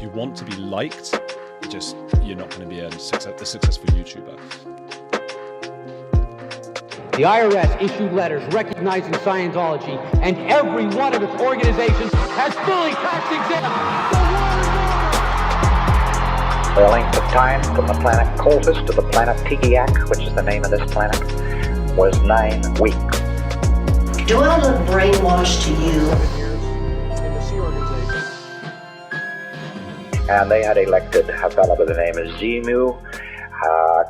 you want to be liked, you're not going to be a successful YouTuber. The IRS issued letters recognizing Scientology, and every one of its organizations has fully tax-exempt. The length of time from the planet Coltis to the planet Tigiak, which is the name of this planet, was 9 weeks. Do I look brainwashed to you? And they had elected a fellow by the name of Xemu,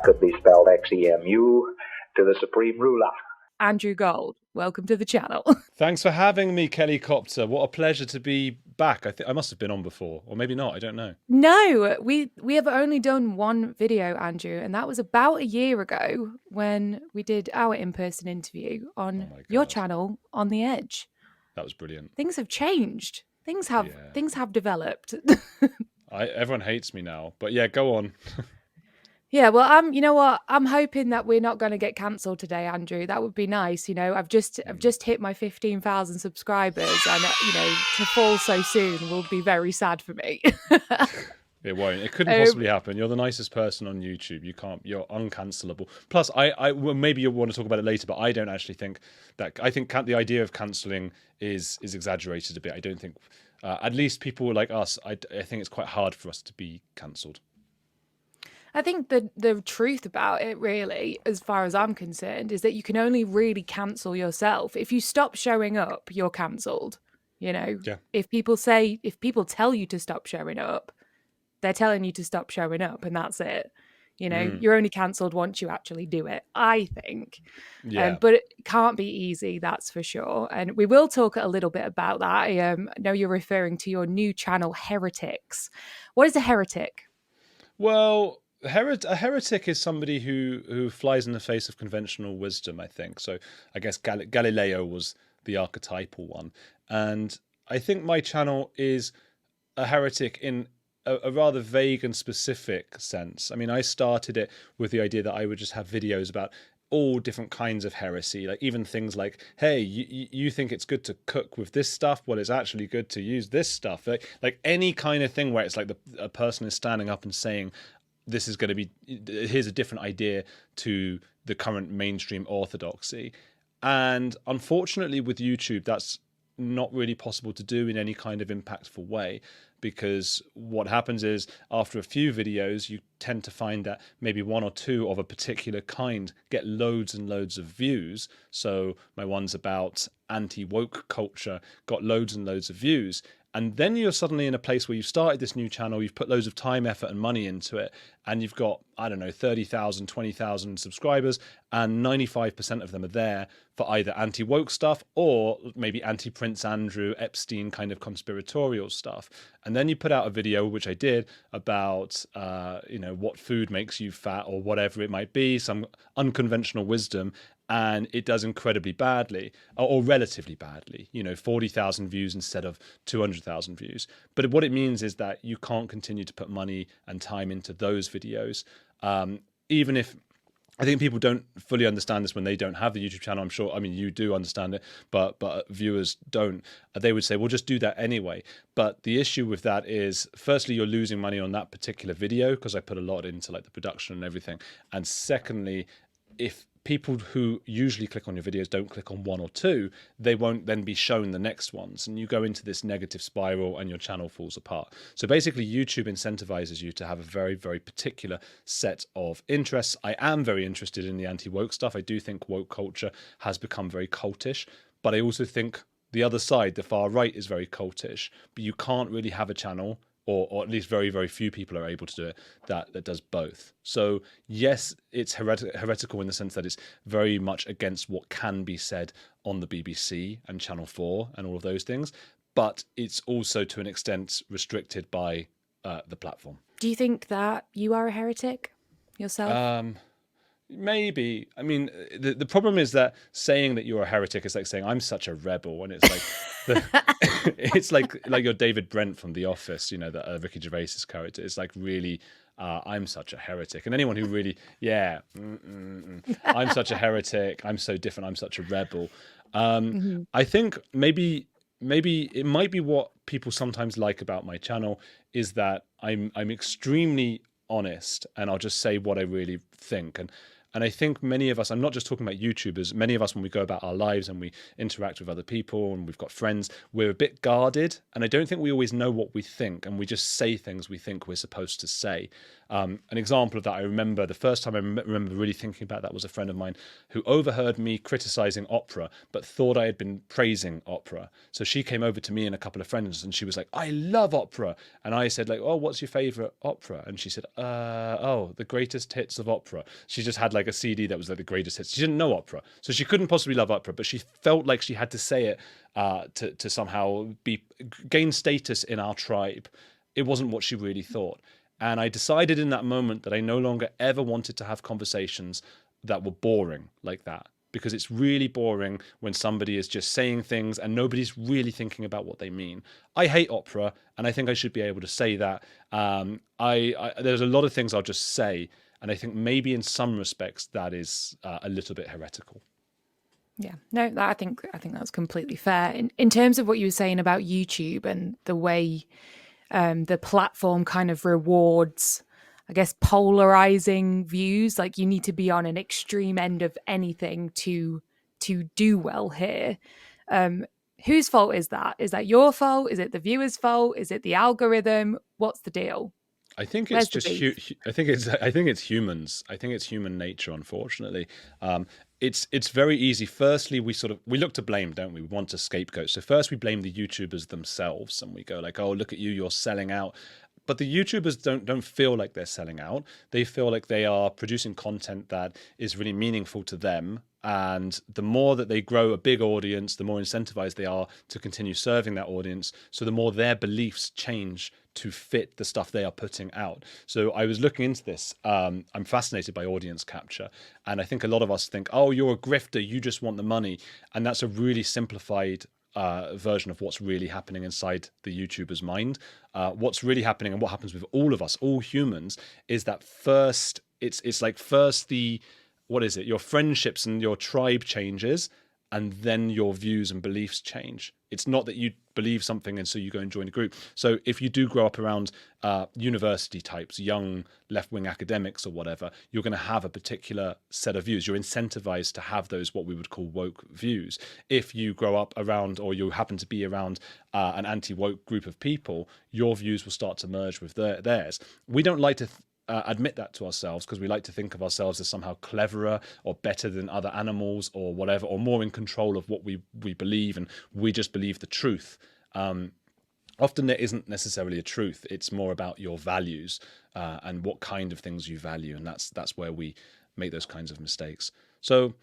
could be spelled Xemu, to the supreme ruler. Andrew Gold, welcome to the channel. Thanks for having me, Kelly Copter. What a pleasure to be back. I think I must have been on before, or maybe not. I don't know. No, we have only done one video, Andrew, and that was about a year ago when we did our in-person interview on your channel, On the Edge. That was brilliant. Things have changed. Things have developed. Everyone hates me now, but yeah, go on. Yeah, well, you know what? I'm hoping that we're not going to get cancelled today, Andrew. That would be nice. You know, I've just hit my 15,000 subscribers, and to fall so soon will be very sad for me. It won't. It couldn't possibly happen. You're the nicest person on YouTube. You're uncancelable. Plus, well, maybe you'll want to talk about it later, but I don't actually think that. I think the idea of cancelling is exaggerated a bit. I don't think, at least people like us, I think it's quite hard for us to be cancelled. I think the truth about it, really, as far as I'm concerned, is that you can only really cancel yourself. If you stop showing up, you're cancelled. You know, if people tell you to stop showing up, they're telling you to stop showing up, and that's it. You know, you're only cancelled once you actually do it, I think. But it can't be easy, that's for sure. And we will talk a little bit about that. I know you're referring to your new channel, Heretics. What is a heretic? Well, a heretic is somebody who flies in the face of conventional wisdom, I think. So I guess Galileo was the archetypal one. And I think my channel is a heretic in a rather vague and specific sense. I mean, I started it with the idea that I would just have videos about all different kinds of heresy, like even things like, hey, you think it's good to cook with this stuff? Well, it's actually good to use this stuff. Like any kind of thing where it's like a person is standing up and saying, this is going to be, here's a different idea to the current mainstream orthodoxy. And unfortunately with YouTube, that's not really possible to do in any kind of impactful way, because what happens is after a few videos, you tend to find that maybe one or two of a particular kind get loads and loads of views. So my ones about anti-woke culture got loads and loads of views. And then you're suddenly in a place where you've started this new channel, you've put loads of time, effort and money into it, and you've got, I don't know, 30,000, 20,000 subscribers, and 95% of them are there for either anti-woke stuff or maybe anti-Prince Andrew, Epstein kind of conspiratorial stuff. And then you put out a video, which I did, about, what food makes you fat or whatever it might be, some unconventional wisdom, and it does incredibly badly, or relatively badly, 40,000 views instead of 200,000 views. But what it means is that you can't continue to put money and time into those videos, even if I think people don't fully understand this when they don't have the YouTube channel. I'm sure, I mean, you do understand it, but viewers don't. They would say, well, just do that anyway. But the issue with that is, firstly, you're losing money on that particular video because I put a lot into like the production and everything. And secondly, if people who usually click on your videos don't click on one or two, they won't then be shown the next ones, and you go into this negative spiral and your channel falls apart. So basically YouTube incentivizes you to have a very, very particular set of interests. I am very interested in the anti-woke stuff. I do think woke culture has become very cultish, but I also think the other side, the far right, is very cultish. But you can't really have a channel, or at least very, very few people are able to do it, that does both. So yes, it's heretical in the sense that it's very much against what can be said on the BBC and Channel 4 and all of those things, but it's also to an extent restricted by the platform. Do you think that you are a heretic yourself? Maybe. I mean, the problem is that saying that you're a heretic is like saying I'm such a rebel, and it's like it's like you're David Brent from The Office, that Ricky Gervais's character. It's like really, I'm such a heretic, and anyone who really, I'm such a heretic, I'm so different, I'm such a rebel. I think maybe maybe it might be what people sometimes like about my channel is that I'm extremely honest, and I'll just say what I really think. And I think many of us, I'm not just talking about YouTubers, many of us, when we go about our lives and we interact with other people and we've got friends, we're a bit guarded. And I don't think we always know what we think, and we just say things we think we're supposed to say. An example of that, I remember the first time I remember really thinking about that was a friend of mine who overheard me criticizing opera, but thought I had been praising opera. So she came over to me and a couple of friends, and she was like, "I love opera." And I said, like, "Oh, what's your favorite opera?" And she said, "Oh, the greatest hits of opera." She just had like a CD that was like the greatest hits. She didn't know opera, so she couldn't possibly love opera, but she felt like she had to say it to somehow gain status in our tribe. It wasn't what she really thought. And I decided in that moment that I no longer ever wanted to have conversations that were boring like that, because it's really boring when somebody is just saying things and nobody's really thinking about what they mean. I hate opera, and I think I should be able to say that. There's a lot of things I'll just say, and I think maybe in some respects that is a little bit heretical. Yeah, no, I think that's completely fair. In terms of what you were saying about YouTube and the way the platform kind of rewards, I guess, polarizing views, like you need to be on an extreme end of anything to do well here. Whose fault is that? Is that your fault? Is it the viewer's fault? Is it the algorithm? What's the deal? I think Where's it's the just beef? I think it's humans. I think it's human nature, unfortunately. It's very easy. Firstly, we look to blame, don't we? We want to scapegoat. So first we blame the YouTubers themselves, and we go like, "Oh, look at you, you're selling out." But the YouTubers don't feel like they're selling out. They feel like they are producing content that is really meaningful to them. And the more that they grow a big audience, the more incentivized they are to continue serving that audience. So the more their beliefs change to fit the stuff they are putting out. So I was looking into this. I'm fascinated by audience capture. And I think a lot of us think, "Oh, you're a grifter, you just want the money." And that's a really simplified version of what's really happening inside the YouTuber's mind. What's really happening, and what happens with all of us, all humans, is that first, it's like first what is it? Your friendships and your tribe changes, and then your views and beliefs change. It's not that you believe something and so you go and join a group. So if you do grow up around university types, young left-wing academics or whatever, you're going to have a particular set of views. You're incentivized to have those, what we would call woke views. If you grow up around, or you happen to be around an anti-woke group of people, your views will start to merge with theirs. We don't like to admit that to ourselves, because we like to think of ourselves as somehow cleverer or better than other animals or whatever, or more in control of what we believe, and we just believe the truth. Often there isn't necessarily a truth. It's more about your values and what kind of things you value, and that's where we make those kinds of mistakes. So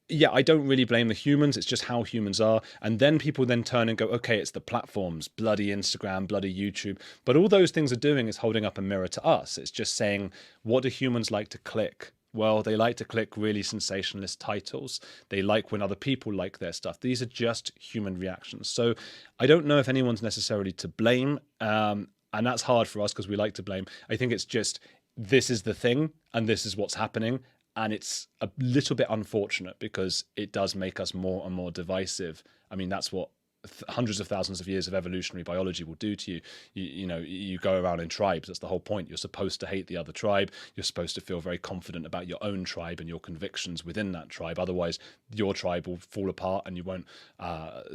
yeah, I don't really blame the humans. It's just how humans are. And then people then turn and go, "Okay, it's the platforms, bloody Instagram, bloody YouTube." But all those things are doing is holding up a mirror to us. It's just saying, what do humans like to click? Well, they like to click really sensationalist titles. They like when other people like their stuff. These are just human reactions. So I don't know if anyone's necessarily to blame. And that's hard for us because we like to blame. I think it's just, this is the thing and this is what's happening. And it's a little bit unfortunate because it does make us more and more divisive. I mean, that's what hundreds of thousands of years of evolutionary biology will do to you. You go around in tribes. That's the whole point. You're supposed to hate the other tribe. You're supposed to feel very confident about your own tribe and your convictions within that tribe. Otherwise, your tribe will fall apart and you won't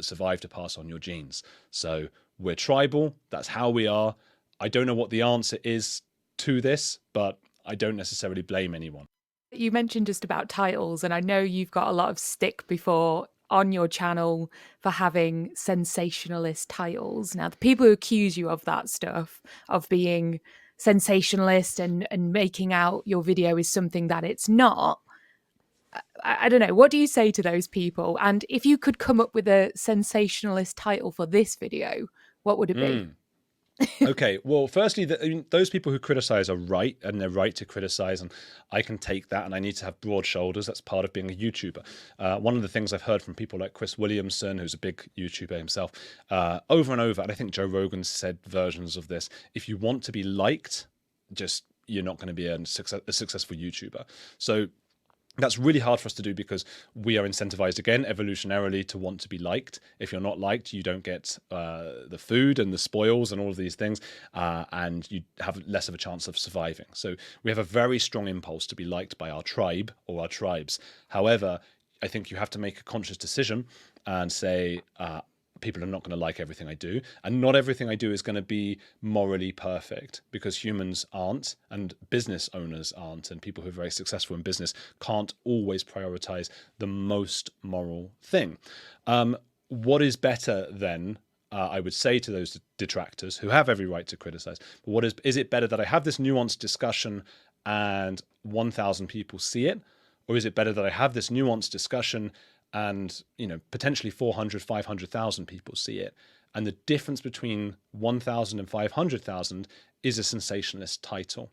survive to pass on your genes. So we're tribal. That's how we are. I don't know what the answer is to this, but I don't necessarily blame anyone. You mentioned just about titles, and I know you've got a lot of stick before on your channel for having sensationalist titles. Now, the people who accuse you of that stuff, of being sensationalist and making out your video is something that it's not, I don't know. What do you say to those people? And if you could come up with a sensationalist title for this video, what would it be? Okay, well, firstly, those people who criticize are right, and they're right to criticize, and I can take that, and I need to have broad shoulders. That's part of being a YouTuber. One of the things I've heard from people like Chris Williamson, who's a big YouTuber himself, over and over, and I think Joe Rogan said versions of this, if you want to be liked, you're not going to be a successful YouTuber. So That's really hard for us to do because we are incentivized, again, evolutionarily, to want to be liked. If you're not liked, you don't get the food and the spoils and all of these things, and you have less of a chance of surviving. So we have a very strong impulse to be liked by our tribe or our tribes. However, I think you have to make a conscious decision and say, people are not going to like everything I do. And not everything I do is going to be morally perfect, because humans aren't, and business owners aren't, and people who are very successful in business can't always prioritize the most moral thing. What is better then? I would say to those detractors, who have every right to criticize, but what is it better that I have this nuanced discussion and 1,000 people see it? Or is it better that I have this nuanced discussion and, potentially 400, 500,000 people see it? And the difference between 1,000 and 500,000 is a sensationalist title.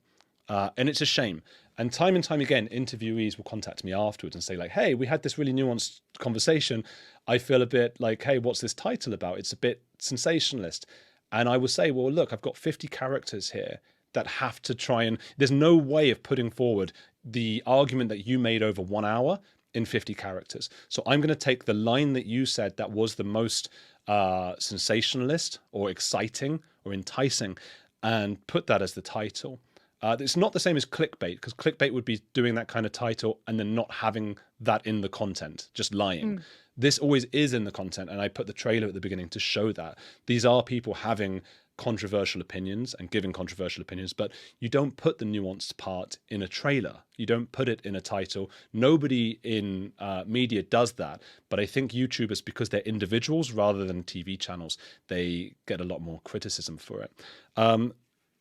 And it's a shame. And time again, interviewees will contact me afterwards and say, like, hey, we had this really nuanced conversation. I feel a bit like, hey, what's this title about? It's a bit sensationalist. And I will say, well, look, I've got 50 characters here that have to try and, there's no way of putting forward the argument that you made over 1 hour in 50 characters. So I'm going to take the line that you said that was the most sensationalist or exciting or enticing and put that as the title. It's not the same as clickbait, because clickbait would be doing that kind of title and then not having that in the content, just lying. This always is in the content, and I put the trailer at the beginning to show that. These are people having controversial opinions and giving controversial opinions, but you don't put the nuanced part in a trailer. You don't put it in a title. Nobody in media does that, but I think YouTubers, because they're individuals rather than TV channels, they get a lot more criticism for it.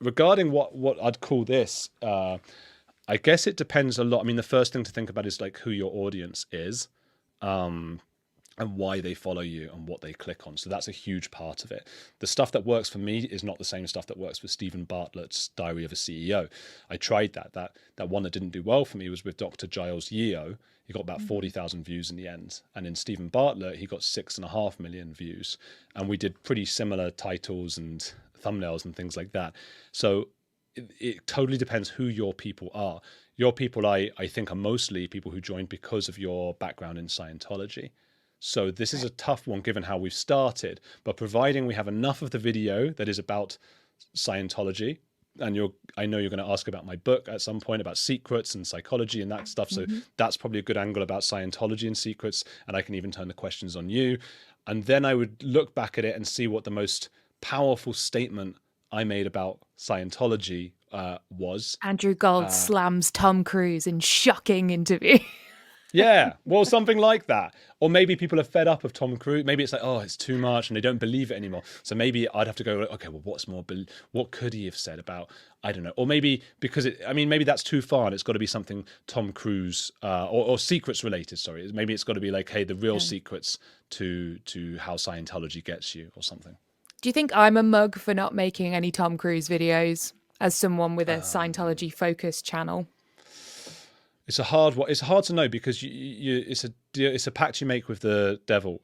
Regarding what I'd call this, I guess it depends a lot. I mean, the first thing to think about is like who your audience is. And why they follow you and what they click on. So that's a huge part of it. The stuff that works for me is not the same stuff that works for Stephen Bartlett's Diary of a CEO. I tried that. That one that didn't do well for me was with Dr. Giles Yeo. He got about 40,000 views in the end. And in Stephen Bartlett, he got 6.5 million views. And we did pretty similar titles and thumbnails and things like that. So it totally depends who your people are. Your people, I think, are mostly people who joined because of your background in Scientology. So this is a tough one given how we've started, but providing we have enough of the video that is about Scientology, and I know you're going to ask about my book at some point about secrets and psychology and that stuff. So that's probably a good angle about Scientology and secrets, and I can even turn the questions on you. And then I would look back at it and see what the most powerful statement I made about Scientology was. Andrew Gold slams Tom Cruise in shocking interview. Yeah, well, something like that. Or maybe people are fed up of Tom Cruise. Maybe it's like, oh, it's too much and they don't believe it anymore. So maybe I'd have to go, okay, well, what could he have said about, I don't know. Or maybe because maybe that's too far and it's got to be something Tom Cruise or secrets related, sorry. Maybe it's got to be like, hey, the real secrets to how Scientology gets you or something. Do you think I'm a mug for not making any Tom Cruise videos as someone with a Scientology focused channel? It's a hard one. It's hard to know because it's a pact you make with the devil.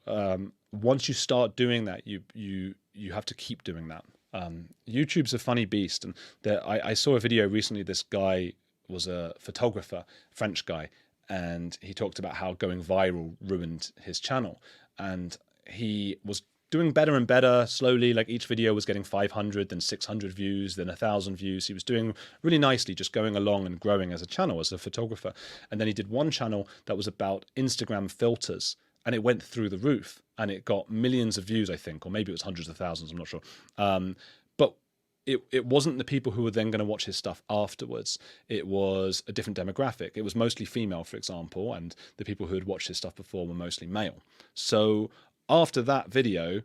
Once you start doing that, you have to keep doing that. YouTube's a funny beast, and I saw a video recently. This guy was a photographer, French guy, and he talked about how going viral ruined his channel, and he was doing better and better slowly. Like each video was getting 500, then 600 views, then 1,000 views. He was doing really nicely, just going along and growing as a channel, as a photographer. And then he did one channel that was about Instagram filters, and it went through the roof, and it got millions of views, I think, or maybe it was hundreds of thousands, I'm not sure. But it wasn't the people who were then going to watch his stuff afterwards. It was a different demographic. It was mostly female, for example, and the people who had watched his stuff before were mostly male. So after that video,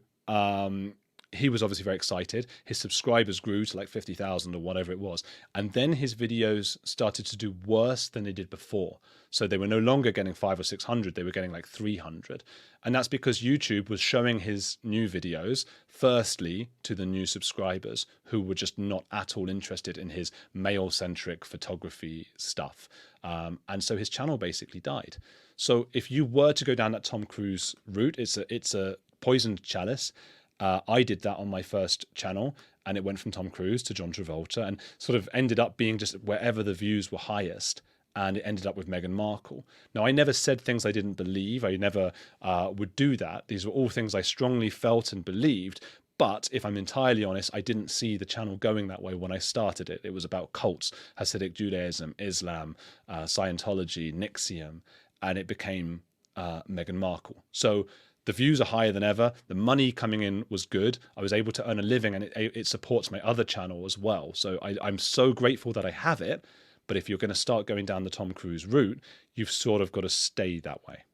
he was obviously very excited. His subscribers grew to like 50,000 or whatever it was. And then his videos started to do worse than they did before. So they were no longer getting 500 or 600. They were getting like 300. And that's because YouTube was showing his new videos, firstly, to the new subscribers who were just not at all interested in his male-centric photography stuff. And so his channel basically died. So if you were to go down that Tom Cruise route, it's a poisoned chalice. I did that on my first channel, and it went from Tom Cruise to John Travolta and sort of ended up being just wherever the views were highest. and it ended up with Meghan Markle. Now, I never said things I didn't believe. I never would do that. These were all things I strongly felt and believed. But if I'm entirely honest, I didn't see the channel going that way when I started it. It was about cults, Hasidic Judaism, Islam, Scientology, NXIVM, and it became Meghan Markle. So the views are higher than ever. The money coming in was good. I was able to earn a living, and it supports my other channel as well. So I'm so grateful that I have it. But if you're going to start going down the Tom Cruise route, you've sort of got to stay that way.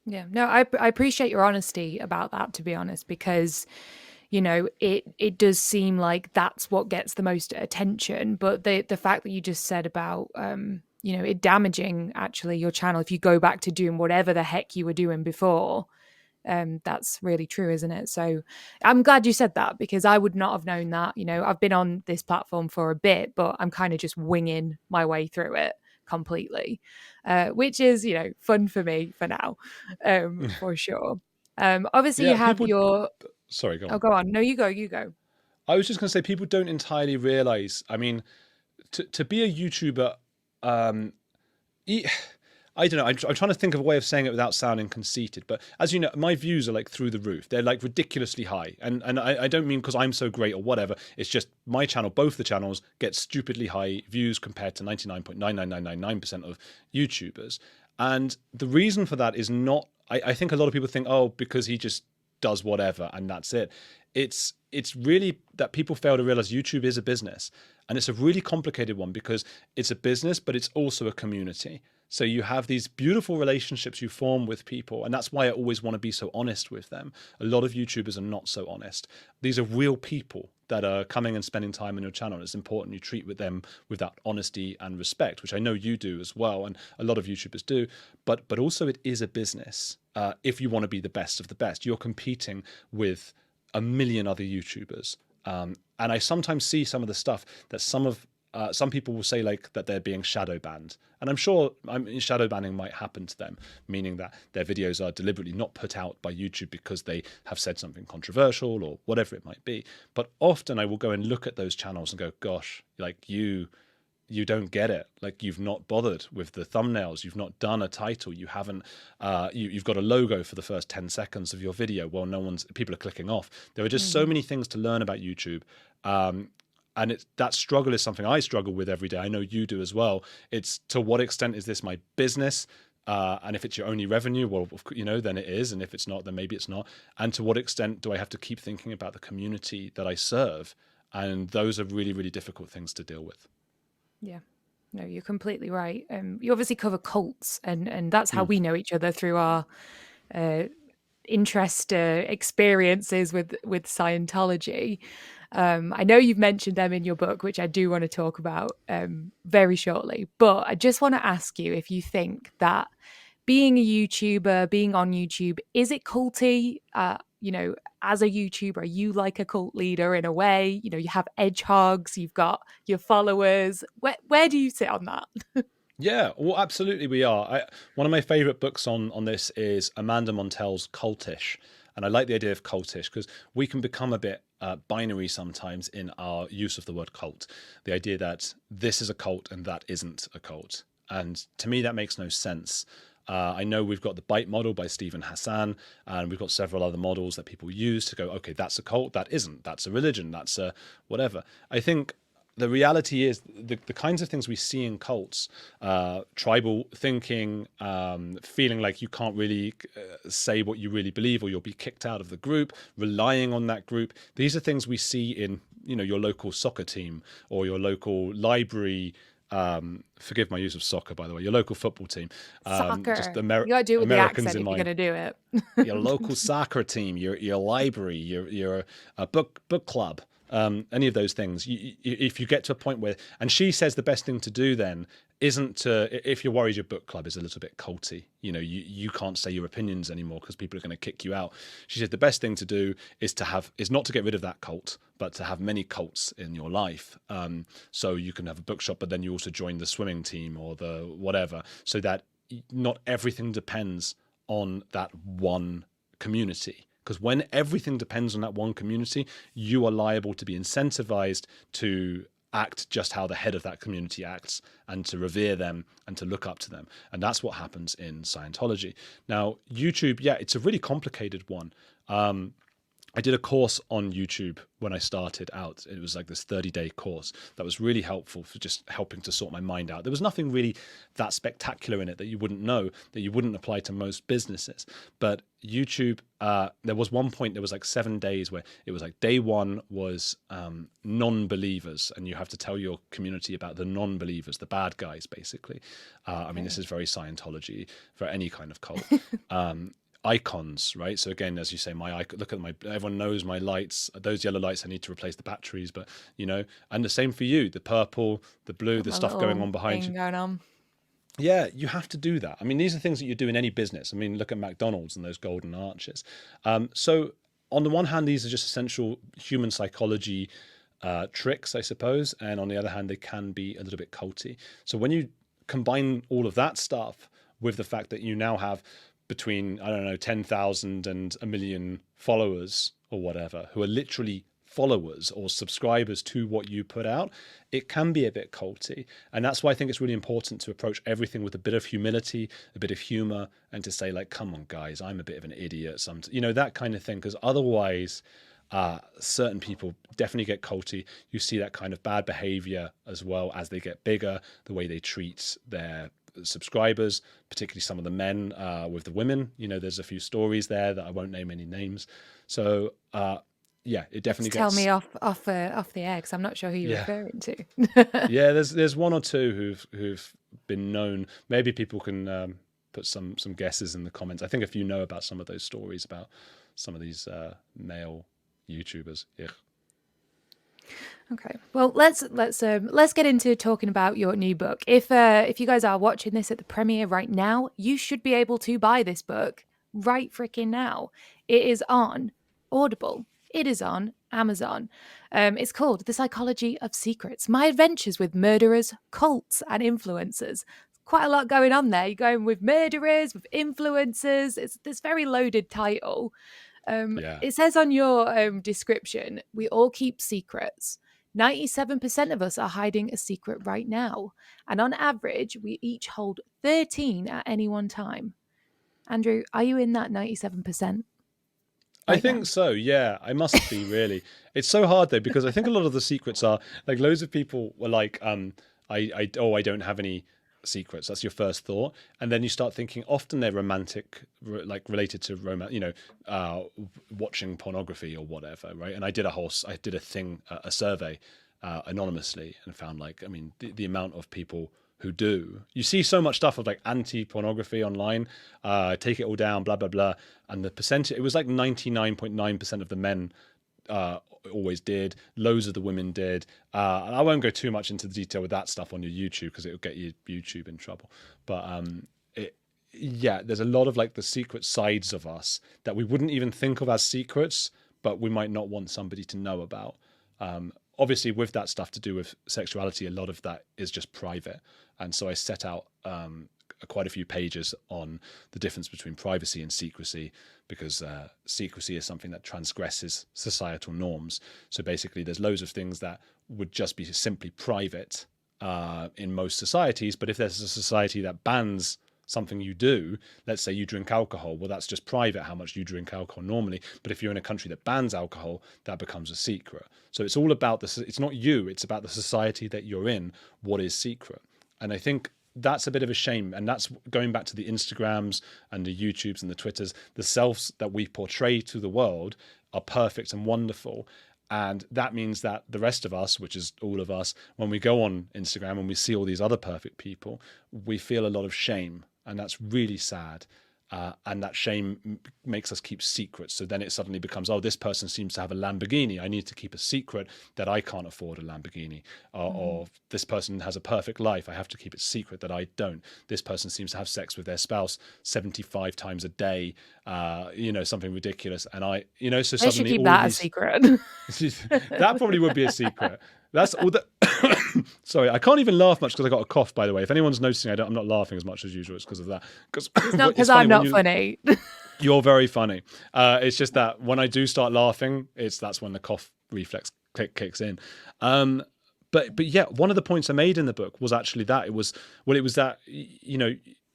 Yeah, no, I appreciate your honesty about that, to be honest, because, you know, it does seem like that's what gets the most attention. But the fact that you just said about, you know, it damaging actually your channel if you go back to doing whatever the heck you were doing before, that's really true, isn't it? So I'm glad you said that, because I would not have known that. You know, I've been on this platform for a bit, but I'm kind of just winging my way through it completely, which is, you know, fun for me for now, for sure. Obviously you Yeah, have people. your, Sorry, go oh, on. go on. No, you go. I was just going to say people don't entirely realize. I mean, to be a YouTuber, um, I don't know. I'm trying to think of a way of saying it without sounding conceited. But as you know, my views are like through the roof. They're like ridiculously high. And I don't mean because I'm so great or whatever. It's just my channel, both the channels, get stupidly high views compared to 99.99999% of YouTubers. And the reason for that is not, I think a lot of people think, oh, because he just does whatever and that's it. It's really that people fail to realize YouTube is a business, and it's a really complicated one because it's a business, but it's also a community. So you have these beautiful relationships you form with people, and that's why I always want to be so honest with them. A lot of YouTubers are not so honest. These are real people that are coming and spending time on your channel. And it's important you treat with them with that honesty and respect, which I know you do as well, and a lot of YouTubers do. But also it is a business. If you want to be the best of the best, you're competing with a million other YouTubers. And I sometimes see some of the stuff that some people will say, like that they're being shadow banned, and I'm sure shadow banning might happen to them, meaning that their videos are deliberately not put out by YouTube because they have said something controversial or whatever it might be. But often I will go and look at those channels and go, gosh, like you don't get it. Like you've not bothered with the thumbnails. You've not done a title. You haven't. You've got a logo for the first 10 seconds of your video. Well, people are clicking off. There are just so many things to learn about YouTube. And that struggle is something I struggle with every day. I know you do as well. It's to what extent is this my business? And if it's your only revenue, well, then it is. And if it's not, then maybe it's not. And to what extent do I have to keep thinking about the community that I serve? And those are really, really difficult things to deal with. Yeah. No, you're completely right. You obviously cover cults, and that's how we know each other, through our experiences with Scientology. I know you've mentioned them in your book, which I do want to talk about very shortly. But I just want to ask you if you think that being a YouTuber, being on YouTube, is it culty? As a YouTuber, are you like a cult leader in a way? You know, you have hedgehogs, you've got your followers. Where do you sit on that? Yeah, well, absolutely we are. One of my favorite books on this is Amanda Montell's Cultish. And I like the idea of cultish because we can become a bit binary sometimes in our use of the word cult. The idea that this is a cult and that isn't a cult. And to me, that makes no sense. I know we've got the Byte model by Stephen Hassan, and we've got several other models that people use to go, okay, that's a cult, that isn't, that's a religion, that's a whatever. I think the reality is the kinds of things we see in cults, tribal thinking, feeling like you can't really say what you really believe or you'll be kicked out of the group, relying on that group. These are things we see in, your local soccer team or your local library. Forgive my use of soccer, by the way. Your local football team. Soccer. Just You got to do it with Americans the accent if you're going to do it. Your local soccer team, your library, your book club. Any of those things. If you get to a point where, and she says the best thing to do then isn't to, if you're worried your book club is a little bit culty, you can't say your opinions anymore because people are going to kick you out. She said the best thing to do is not to get rid of that cult, but to have many cults in your life. So you can have a bookshop, but then you also join the swimming team or the whatever, so that not everything depends on that one community. Because when everything depends on that one community, you are liable to be incentivized to act just how the head of that community acts, and to revere them and to look up to them. And that's what happens in Scientology. Now, YouTube, yeah, it's a really complicated one. I did a course on YouTube when I started out. It was like this 30-day course that was really helpful for just helping to sort my mind out. There was nothing really that spectacular in it that you wouldn't know, that you wouldn't apply to most businesses. But YouTube, there was one point, there was like 7 days where it was like day one was non-believers, and you have to tell your community about the non-believers, the bad guys, basically. I mean, this is very Scientology for any kind of cult. Icons, right? So again, as you say, my icon, look at my, everyone knows my lights, those yellow lights, I need to replace the batteries, but you know, and the same for you, the purple, the blue, the stuff going on behind you. Going on. Yeah, you have to do that. I mean, these are things that you do in any business. I mean, look at McDonald's and those golden arches. So on the one hand, these are just essential human psychology tricks, I suppose. And on the other hand, they can be a little bit culty. So when you combine all of that stuff with the fact that you now have between, I don't know, 10,000 and a million followers or whatever, who are literally followers or subscribers to what you put out, it can be a bit culty. And that's why I think it's really important to approach everything with a bit of humility, a bit of humor, and to say like, come on guys, I'm a bit of an idiot, you know, that kind of thing. Because otherwise certain people definitely get culty. You see that kind of bad behavior as well as they get bigger, the way they treat their subscribers, particularly some of the men with the women. You know, there's a few stories there that I won't name any names. So yeah, it definitely Tell gets... me off the air, because I'm not sure who you're referring to. Yeah, there's one or two who've been known. Maybe people can put some guesses in the comments. I think if you know about some of those stories about some of these male YouTubers. Yeah. Okay, well, let's get into talking about your new book. If you guys are watching this at the premiere right now, you should be able to buy this book right freaking now. It is on Audible. It is on Amazon. It's called The Psychology of Secrets: My Adventures with Murderers, Cults, and Influencers. Quite a lot going on there. You're going with murderers, with influencers. It's this very loaded title. It says on your description, we all keep secrets. 97% of us are hiding a secret right now. And on average, we each hold 13 at any one time. Andrew, are you in that 97%? I think so, yeah. I must be, really. It's so hard though, because I think a lot of the secrets are like, loads of people were like, I don't have any secrets. That's your first thought, and then you start thinking often they're romantic, like related to romance, you know, watching pornography or whatever, right? And I did a survey anonymously, and found like, I mean, the amount of people who do, you see so much stuff of like anti-pornography online, take it all down, blah blah blah, and the percentage, it was like 99.9% of the men always did, loads of the women did, and I won't go too much into the detail with that stuff on your YouTube because it'll get you YouTube in trouble, but there's a lot of like the secret sides of us that we wouldn't even think of as secrets, but we might not want somebody to know about. Obviously with that stuff to do with sexuality, a lot of that is just private, and so I set out quite a few pages on the difference between privacy and secrecy, because secrecy is something that transgresses societal norms. So basically there's loads of things that would just be simply private in most societies, but if there's a society that bans something you do, let's say you drink alcohol, well, that's just private how much you drink alcohol normally, but if you're in a country that bans alcohol, that becomes a secret. So it's all about this, it's not you, it's about the society that you're in, what is secret. And I think that's a bit of a shame, and that's going back to the Instagrams and the YouTubes and the Twitters. The selves that we portray to the world are perfect and wonderful, and that means that the rest of us, which is all of us, when we go on Instagram and we see all these other perfect people, we feel a lot of shame, and that's really sad. And that shame makes us keep secrets. So then it suddenly becomes, oh, this person seems to have a Lamborghini, I need to keep a secret that I can't afford a Lamborghini. Or this person has a perfect life, I have to keep it secret that I don't. This person seems to have sex with their spouse 75 times a day, you know, something ridiculous. And I, you know, so suddenly... They should keep that a secret. That probably would be a secret. That's all that... Sorry, I can't even laugh much because I got a cough, by the way. If anyone's noticing I'm not laughing as much as usual, it's because of that. It's not because I'm not funny. You're very funny. It's just that when I do start laughing, that's when the cough reflex kicks in. but yeah, one of the points I made in the book was actually that it was that,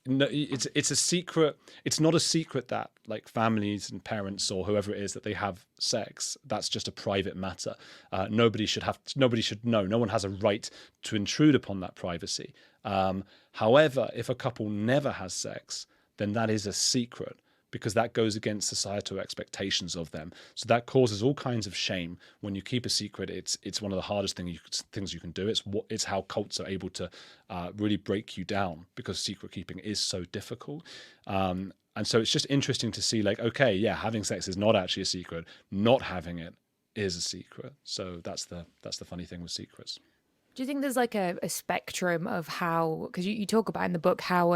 no, it's a secret. It's not a secret that like families and parents or whoever it is that they have sex. That's just a private matter. Nobody should know. No one has a right to intrude upon that privacy. However, if a couple never has sex, then that is a secret, because that goes against societal expectations of them. So that causes all kinds of shame. When you keep a secret, it's one of the hardest things you can do. It's how cults are able to really break you down, because secret keeping is so difficult. And so it's just interesting to see, like, okay, yeah, having sex is not actually a secret. Not having it is a secret. So that's the funny thing with secrets. Do you think there's like a spectrum of how, because you talk about in the book how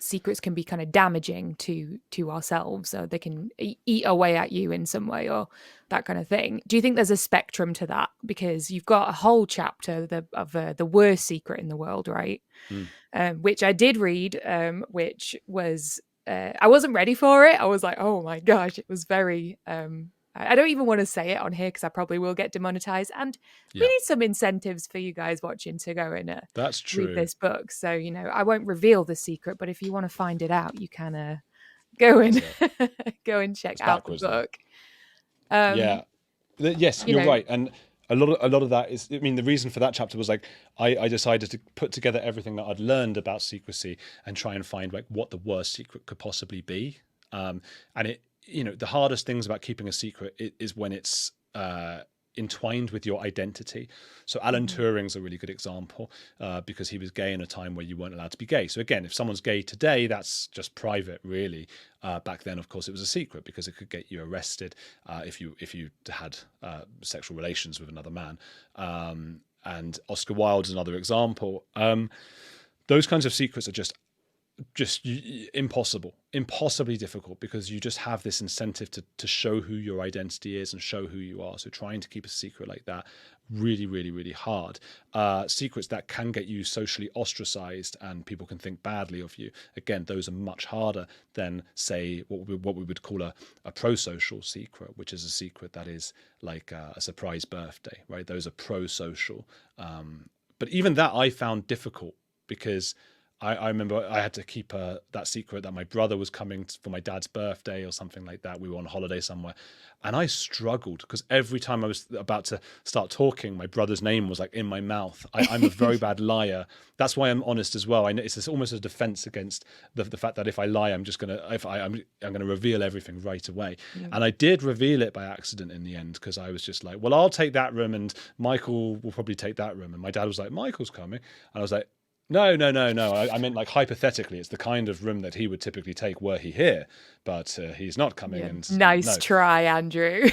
secrets can be kind of damaging to ourselves, so they can eat away at you in some way or that kind of thing. Do you think there's a spectrum to that? Because you've got a whole chapter of the worst secret in the world, right? Which I did read, which was I wasn't ready for it. I was like, oh my gosh, it was very I don't even want to say it on here because I probably will get demonetized. And we need some incentives for you guys watching to go and that's true. read this book. So, I won't reveal the secret, but if you want to find it out, you can go and go and check out the book. Yes, you're right. And a lot of that is, I mean, the reason for that chapter was like, I decided to put together everything that I'd learned about secrecy and try and find like what the worst secret could possibly be. And it, the hardest things about keeping a secret is when it's entwined with your identity. So Alan Turing's a really good example, because he was gay in a time where you weren't allowed to be gay. So again, if someone's gay today, that's just private, really. Back then, of course, it was a secret because it could get you arrested if you had sexual relations with another man. And Oscar Wilde's another example. Those kinds of secrets are just impossibly difficult, because you just have this incentive to show who your identity is and show who you are. So trying to keep a secret like that, really, really, really hard. Secrets that can get you socially ostracized and people can think badly of you, again, those are much harder than, say, what we would call a prosocial secret, which is a secret that is like a surprise birthday, right? Those are prosocial. But even that I found difficult, because I remember I had to keep that secret that my brother was coming for my dad's birthday or something like that. We were on holiday somewhere, and I struggled because every time I was about to start talking, my brother's name was like in my mouth. I'm a very bad liar. That's why I'm honest as well. I know it's almost a defense against the fact that if I lie, I'm gonna reveal everything right away. Yeah. And I did reveal it by accident in the end, because I was just like, well, I'll take that room, and Michael will probably take that room. And my dad was like, Michael's coming, and I was like, No. I meant like hypothetically, it's the kind of room that he would typically take were he here, but he's not coming. Yeah. And nice try, Andrew.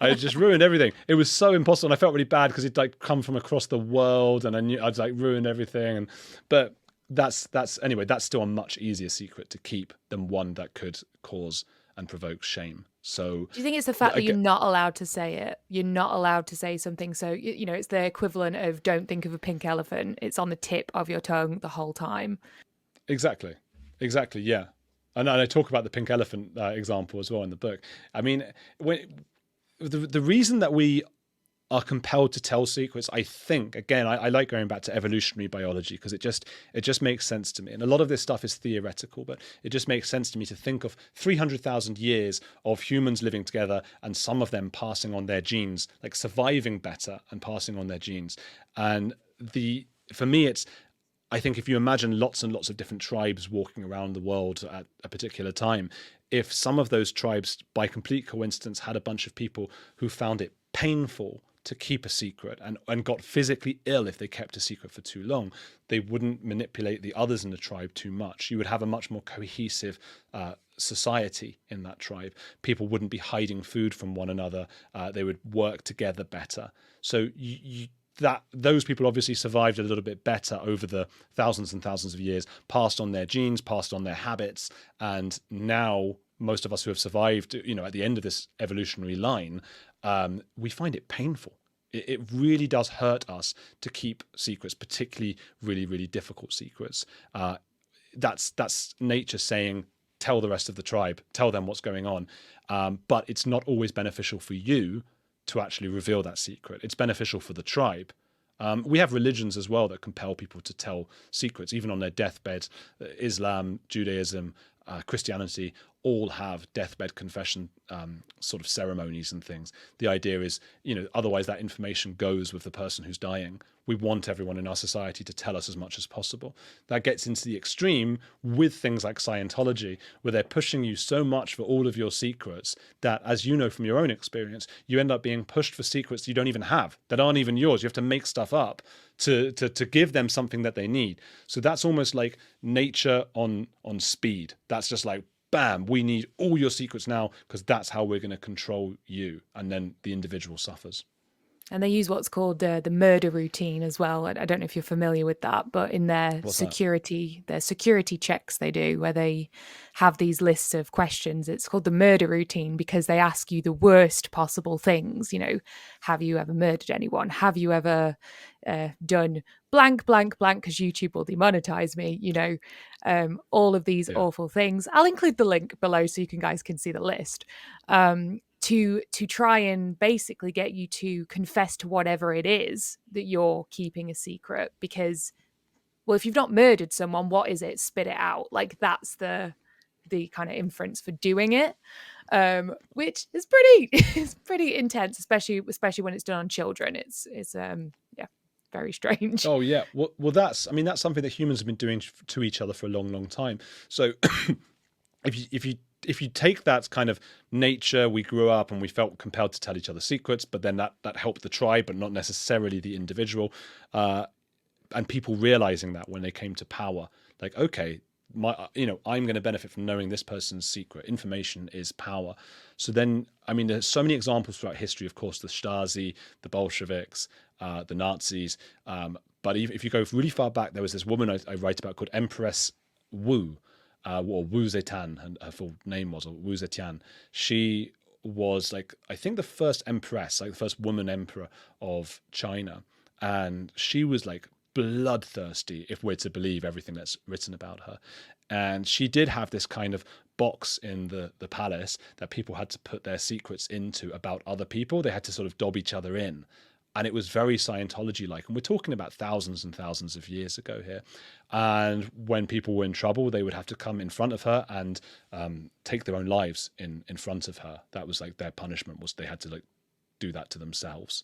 I just ruined everything. It was so impossible, and I felt really bad because he'd like come from across the world, and I knew I'd like ruined everything. But that's anyway. That's still a much easier secret to keep than one that could cause and provoke shame. So do you think it's the fact that you're not allowed to say it? You're not allowed to say something. So, it's the equivalent of don't think of a pink elephant. It's on the tip of your tongue the whole time. Exactly. Yeah. And I talk about the pink elephant example as well in the book. I mean, the reason that we are compelled to tell secrets, I think, again, I like going back to evolutionary biology, because it just makes sense to me. And a lot of this stuff is theoretical, but it just makes sense to me to think of 300,000 years of humans living together, and some of them passing on their genes, like surviving better and passing on their genes. And for me, I think if you imagine lots and lots of different tribes walking around the world at a particular time, if some of those tribes, by complete coincidence, had a bunch of people who found it painful to keep a secret and got physically ill if they kept a secret for too long, they wouldn't manipulate the others in the tribe too much. You would have a much more cohesive society in that tribe. People wouldn't be hiding food from one another. They would work together better. So those people obviously survived a little bit better over the thousands and thousands of years, passed on their genes, passed on their habits, and now most of us who have survived, at the end of this evolutionary line, we find it painful. It really does hurt us to keep secrets, particularly really, really difficult secrets. That's nature saying, tell the rest of the tribe, tell them what's going on. But it's not always beneficial for you to actually reveal that secret. It's beneficial for the tribe, We have religions as well that compel people to tell secrets, even on their deathbed. Islam, Judaism, Christianity all have deathbed confession sort of ceremonies and things. The idea is, otherwise that information goes with the person who's dying. We want everyone in our society to tell us as much as possible. That gets into the extreme with things like Scientology, where they're pushing you so much for all of your secrets that, as you know from your own experience, you end up being pushed for secrets you don't even have, that aren't even yours. You have to make stuff up to give them something that they need. So that's almost like nature on speed. That's just like, bam, we need all your secrets now because that's how we're going to control you. And then the individual suffers. And they use what's called the murder routine as well. I don't know if you're familiar with that, but in their security checks they do, where they have these lists of questions. It's called the murder routine because they ask you the worst possible things. Have you ever murdered anyone? Have you ever done blank, blank, blank? Because YouTube will demonetize me. All of these awful things. I'll include the link below so you guys can see the list. To try and basically get you to confess to whatever it is that you're keeping a secret. Because, well, if you've not murdered someone, what is it? Spit it out. Like, that's the kind of inference for doing it, which is pretty intense, especially when it's done on children. It's very strange. Oh yeah, well that's something that humans have been doing to each other for a long, long time. So if you take that kind of nature, we grew up and we felt compelled to tell each other secrets, but then that helped the tribe, but not necessarily the individual. And people realizing that when they came to power, like, okay, I'm going to benefit from knowing this person's secret. Information is power. So then, there's so many examples throughout history, of course, the Stasi, the Bolsheviks, the Nazis. But if you go really far back, there was this woman I write about called Empress Wu. Or Wu Zetian, and her full name was, or Wu Zetian. She was I think the first empress, the first woman emperor of China. And she was bloodthirsty, if we're to believe everything that's written about her. And she did have this kind of box in the palace that people had to put their secrets into about other people. They had to sort of dob each other in. And it was very Scientology-like. And we're talking about thousands and thousands of years ago here. And when people were in trouble, they would have to come in front of her and take their own lives in front of her. That was their punishment, was they had to do that to themselves.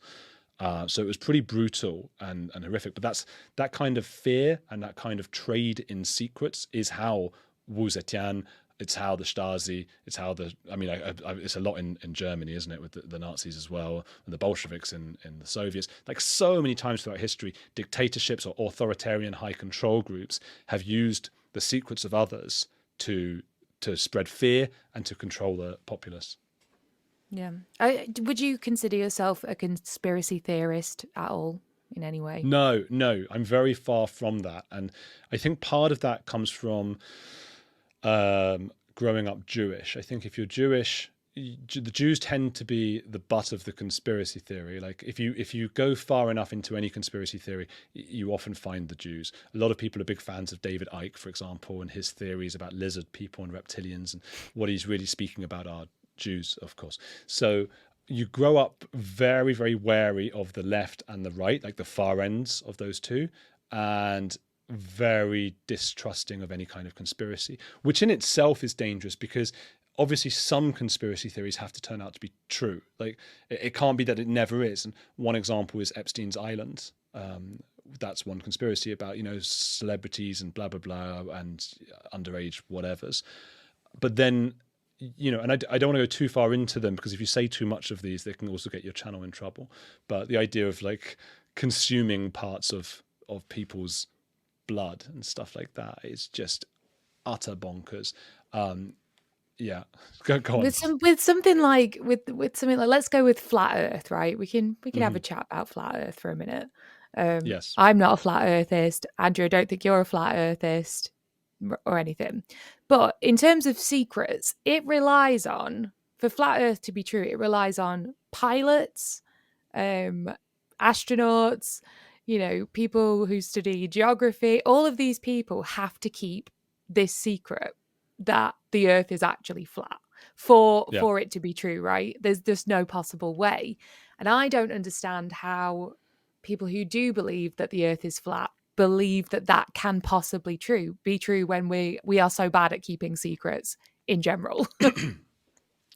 So it was pretty brutal and horrific. But that kind of fear and that kind of trade in secrets is how Wu Zetian, it's how the Stasi, it's how it's a lot in Germany, isn't it, with the Nazis as well, and the Bolsheviks in the Soviets. So many times throughout history, dictatorships or authoritarian high control groups have used the secrets of others to spread fear and to control the populace. Yeah. Would you consider yourself a conspiracy theorist at all in any way? No, I'm very far from that. And I think part of that comes from growing up Jewish. I think if you're Jewish, the Jews tend to be the butt of the conspiracy theory. If you go far enough into any conspiracy theory, you often find the Jews. A lot of people are big fans of David Icke, for example, and his theories about lizard people and reptilians, and what he's really speaking about are Jews, of course. So you grow up very, very wary of the left and the right, the far ends of those two, and very distrusting of any kind of conspiracy, which in itself is dangerous because obviously some conspiracy theories have to turn out to be true. It can't be that it never is. And one example is Epstein's Island. That's one conspiracy about, celebrities and blah, blah, blah, and underage whatevers. But then, and I don't want to go too far into them because if you say too much of these, they can also get your channel in trouble. But the idea of consuming parts of people's blood and stuff like that is just utter bonkers. Yeah, go on. With something like let's go with flat Earth, right? We can have a chat about flat Earth for a minute. Yes, I'm not a flat Earthist. Andrew, I don't think you're a flat Earthist or anything. But in terms of secrets, it relies on, for flat Earth to be true, it relies on pilots, astronauts, people who study geography. All of these people have to keep this secret that the Earth is actually flat for it to be true, right? There's just no possible way. And I don't understand how people who do believe that the earth is flat believe that that can possibly be true when we are so bad at keeping secrets in general.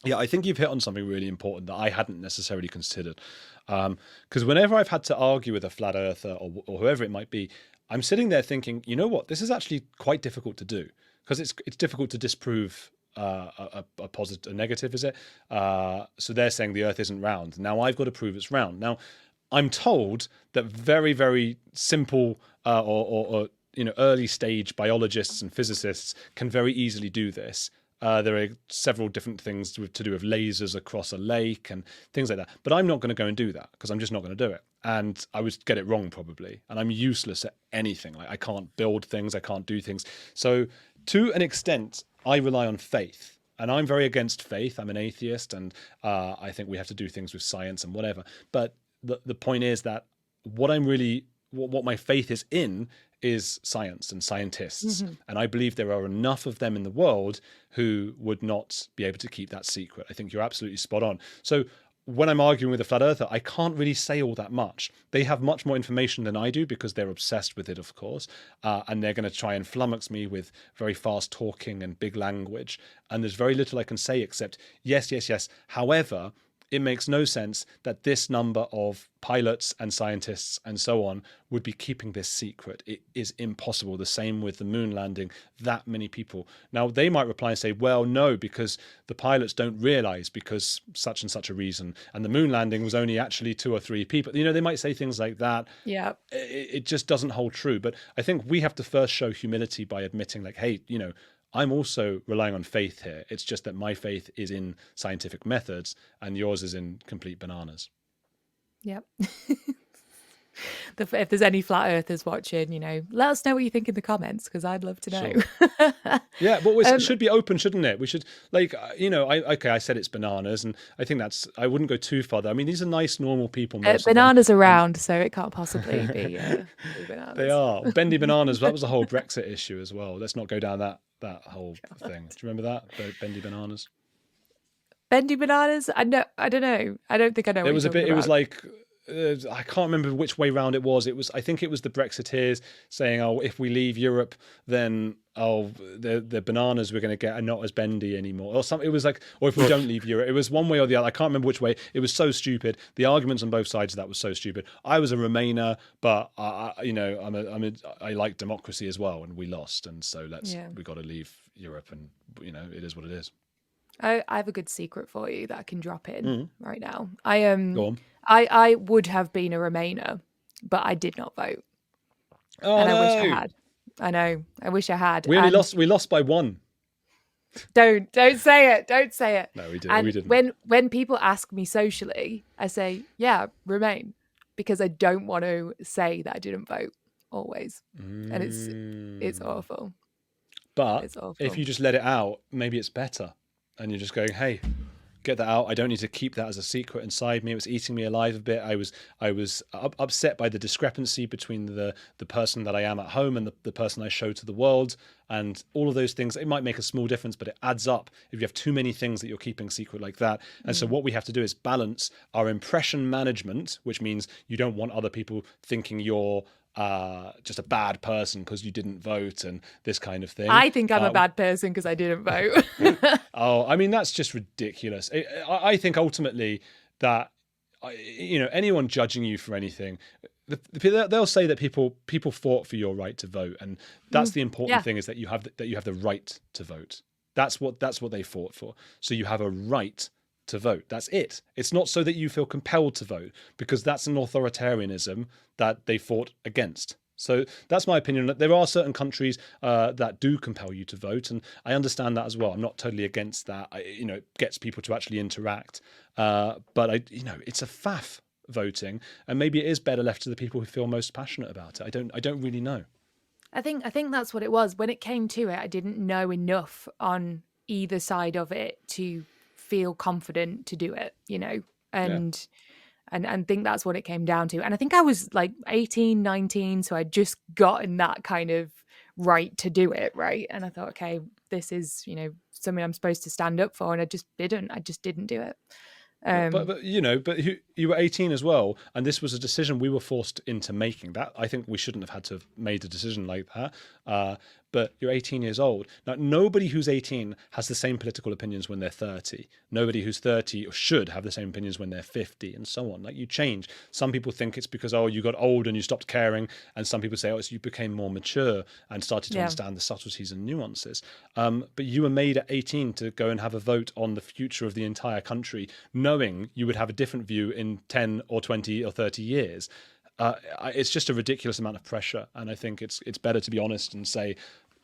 Yeah, I think you've hit on something really important that I hadn't necessarily considered. Because whenever I've had to argue with a flat earther or whoever it might be, I'm sitting there thinking, you know what, this is actually quite difficult to do, because it's difficult to disprove a positive, a negative, is it? So they're saying the earth isn't round. Now I've got to prove it's round. Now I'm told that very, very simple or early stage biologists and physicists can very easily do this. There are several different things to do with lasers across a lake and things like that. But I'm not going to go and do that, because I'm just not going to do it. And I would get it wrong probably. And I'm useless at anything. Like, I can't build things. I can't do things. So to an extent, I rely on faith. And I'm very against faith. I'm an atheist. And I think we have to do things with science and whatever. But the point is that what my faith is in is science and scientists. Mm-hmm. And I believe there are enough of them in the world who would not be able to keep that secret. I think you're absolutely spot on. So when I'm arguing with a flat earther, I can't really say all that much. They have much more information than I do, because they're obsessed with it, of course. And they're going to try and flummox me with very fast talking and big language. And there's very little I can say except yes, yes, yes. However, it makes no sense that this number of pilots and scientists and so on would be keeping this secret. It is impossible. The same with the moon landing, that many people. Now, they might reply and say, well, no, because the pilots don't realize because such and such a reason. And the moon landing was only actually 2 or 3 people. They might say things like that. Yeah. It just doesn't hold true. But I think we have to first show humility by admitting, like, hey, I'm also relying on faith here. It's just that my faith is in scientific methods and yours is in complete bananas. Yep. If there's any flat earthers watching, let us know what you think in the comments, because I'd love to know. Sure. Yeah, but it should be open, shouldn't it? We should, I said it's bananas, and I think I wouldn't go too far there. I mean, these are nice, normal people. Bananas are round, so it can't possibly be bananas. They are. Bendy bananas, that was a whole Brexit issue as well. Let's not go down that whole thing. Do you remember that? The bendy bananas? Bendy bananas? I don't know. I don't think I know. It was a bit. It was like I can't remember which way round it was. I think it was the Brexiteers saying, "Oh, if we leave Europe, then the bananas we're going to get are not as bendy anymore," or something. It was like, or if we don't leave Europe, it was one way or the other. I can't remember which way. It was so stupid. The arguments on both sides of that was so stupid. I was a Remainer, but I like democracy as well, and we lost, and so we got to leave Europe, and it is what it is. I have a good secret for you that I can drop in right now. Go on. I would have been a Remainer, but I did not vote. Oh, and no. I wish I had. I know. I wish I had. We only lost. We lost by 1. Don't say it. Don't say it. No, we didn't. And we didn't. When people ask me socially, I say, yeah, Remain, because I don't want to say that I didn't vote always, and it's awful. But it's awful. If you just let it out, maybe it's better. And you're just going, hey, get that out. I don't need to keep that as a secret inside me. It was eating me alive a bit. I was upset by the discrepancy between the person that I am at home and the person I show to the world. And all of those things, it might make a small difference, but it adds up if you have too many things that you're keeping secret like that. And so what we have to do is balance our impression management, which means you don't want other people thinking you're just a bad person because you didn't vote and this kind of thing. I think I'm a bad person because I didn't vote. Oh, I mean, that's just ridiculous. I think ultimately that, anyone judging you for anything, they'll say that people fought for your right to vote. And that's the important thing, is that you have the right to vote. That's what they fought for. So you have a right to vote. That's it. It's not so that you feel compelled to vote, because that's an authoritarianism that they fought against. So that's my opinion. There are certain countries that do compel you to vote, and I understand that as well. I'm not totally against that. It gets people to actually interact, but it's a faff, voting, and maybe it is better left to the people who feel most passionate about it. I don't really know. I think that's what it was. When it came to it, I didn't know enough on either side of it to feel confident to do it, and think that's what it came down to. And I think I was like 18, 19, so I'd just gotten that kind of right to do it, right? And I thought, okay, this is, something I'm supposed to stand up for, and I just didn't do it. But you were 18 as well, and this was a decision we were forced into making. That I think we shouldn't have had to have made a decision like that. But you're 18 years old. Now, nobody who's 18 has the same political opinions when they're 30. Nobody who's 30 or should have the same opinions when they're 50, and so on. Like, you change. Some people think it's because, oh, you got old and you stopped caring, and some people say, oh, it's you became more mature and started to understand the subtleties and nuances. But you were made at 18 to go and have a vote on the future of the entire country, knowing you would have a different view in 10 or 20 or 30 years. It's just a ridiculous amount of pressure, and I think it's better to be honest and say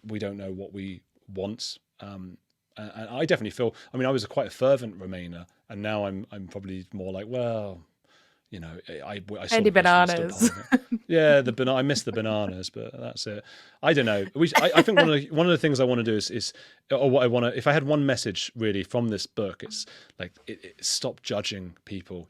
we don't know what we want. And I definitely feel. I mean, I was quite a fervent Remainer, and now I'm probably more like, well, I Any bananas. Yeah, I miss the bananas, but that's it. I don't know. I think one of the things I want to do is or what I want to. If I had one message really from this book, it's like stop judging people.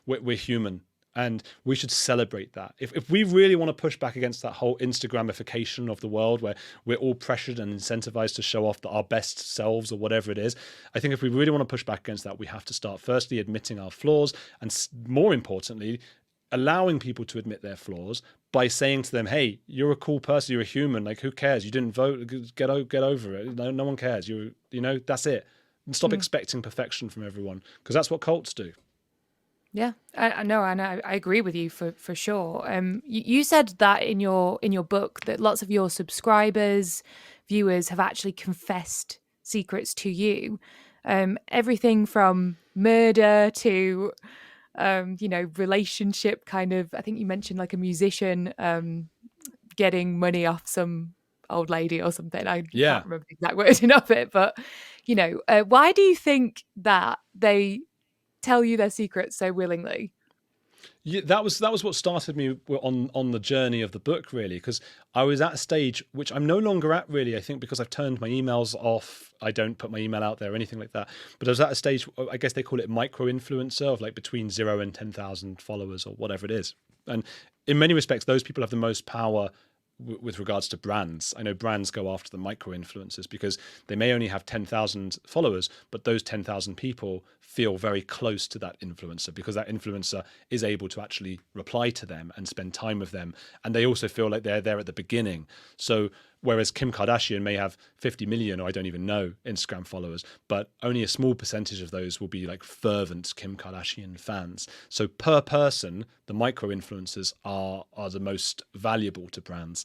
We're human. And we should celebrate that. If we really want to push back against that whole Instagramification of the world where we're all pressured and incentivized to show off our best selves or whatever it is, I think if we really want to push back against that, we have to start firstly admitting our flaws and more importantly, allowing people to admit their flaws by saying to them, hey, you're a cool person, you're a human, like who cares? You didn't vote, get over it. No one cares. That's it. And stop expecting perfection from everyone, because that's what cults do. Yeah, I know, and I agree with you for sure. You said that in your book that lots of your subscribers, viewers have actually confessed secrets to you. Everything from murder to, relationship kind of. I think you mentioned like a musician getting money off some old lady or something. I can't remember the exact wording of it, but why do you think that they tell you their secrets so willingly? Yeah, that was what started me on the journey of the book, really, because I was at a stage which I'm no longer at, really. I think because I've turned my emails off, I don't put my email out there or anything like that. But I was at a stage, I guess they call it micro-influencer, of like between 0 and 10,000 followers or whatever it is. And in many respects, those people have the most power with regards to brands. I know brands go after the micro-influencers because they may only have 10,000 followers, but those 10,000 people feel very close to that influencer because that influencer is able to actually reply to them and spend time with them. And they also feel like they're there at the beginning. So whereas Kim Kardashian may have 50 million, or I don't even know, Instagram followers, but only a small percentage of those will be like fervent Kim Kardashian fans. So per person, the micro-influencers are the most valuable to brands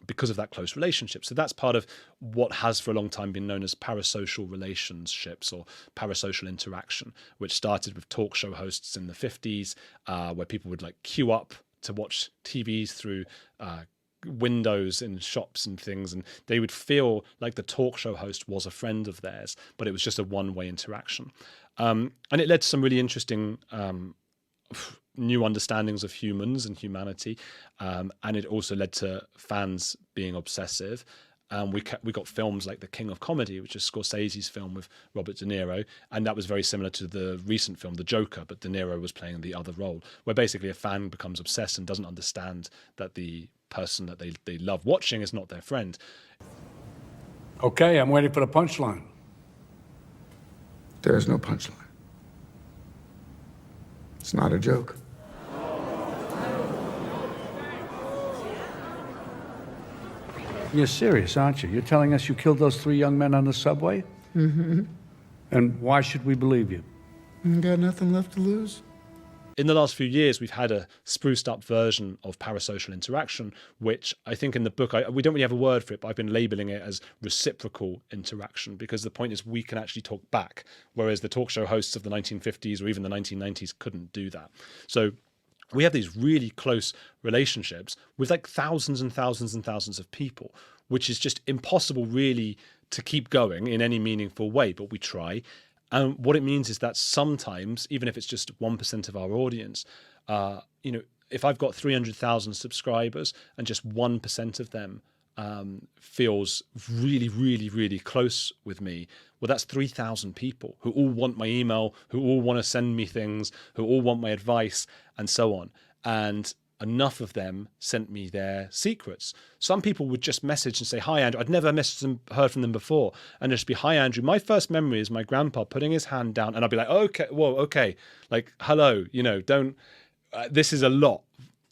because of that close relationship. So that's part of what has for a long time been known as parasocial relationships or parasocial interaction, which started with talk show hosts in the 50s, where people would like queue up to watch TVs through windows in shops and things, and they would feel like the talk show host was a friend of theirs, but it was just a one-way interaction. And it led to some really interesting new understandings of humans and humanity, and it also led to fans being obsessive. We got films like The King of Comedy, which is Scorsese's film with Robert De Niro, and that was very similar to the recent film The Joker, but De Niro was playing the other role, where basically a fan becomes obsessed and doesn't understand that the person that they love watching is not their friend. Okay, I'm waiting for the punchline. There is no punchline. It's not a joke. You're serious, aren't you? You're telling us you killed those 3 young men on the subway? Mm-hmm. And why should we believe you? Got nothing left to lose. In the last few years, we've had a spruced up version of parasocial interaction, which I think in the book, we don't really have a word for it, but I've been labeling it as reciprocal interaction, because the point is we can actually talk back, whereas the talk show hosts of the 1950s or even the 1990s couldn't do that. So we have these really close relationships with like thousands and thousands and thousands of people, which is just impossible really to keep going in any meaningful way, but we try. And what it means is that sometimes, even if it's just 1% of our audience, if I've got 300,000 subscribers and just 1% of them feels really, really, really close with me, well, that's 3,000 people who all want my email, who all want to send me things, who all want my advice, and so on. And enough of them sent me their secrets. Some people would just message and say, "Hi, Andrew." I'd never messaged them, heard from them before. And just be, "Hi, Andrew." My first memory is my grandpa putting his hand down, and I'd be like, "Okay, whoa, okay. Like, hello, don't, this is a lot."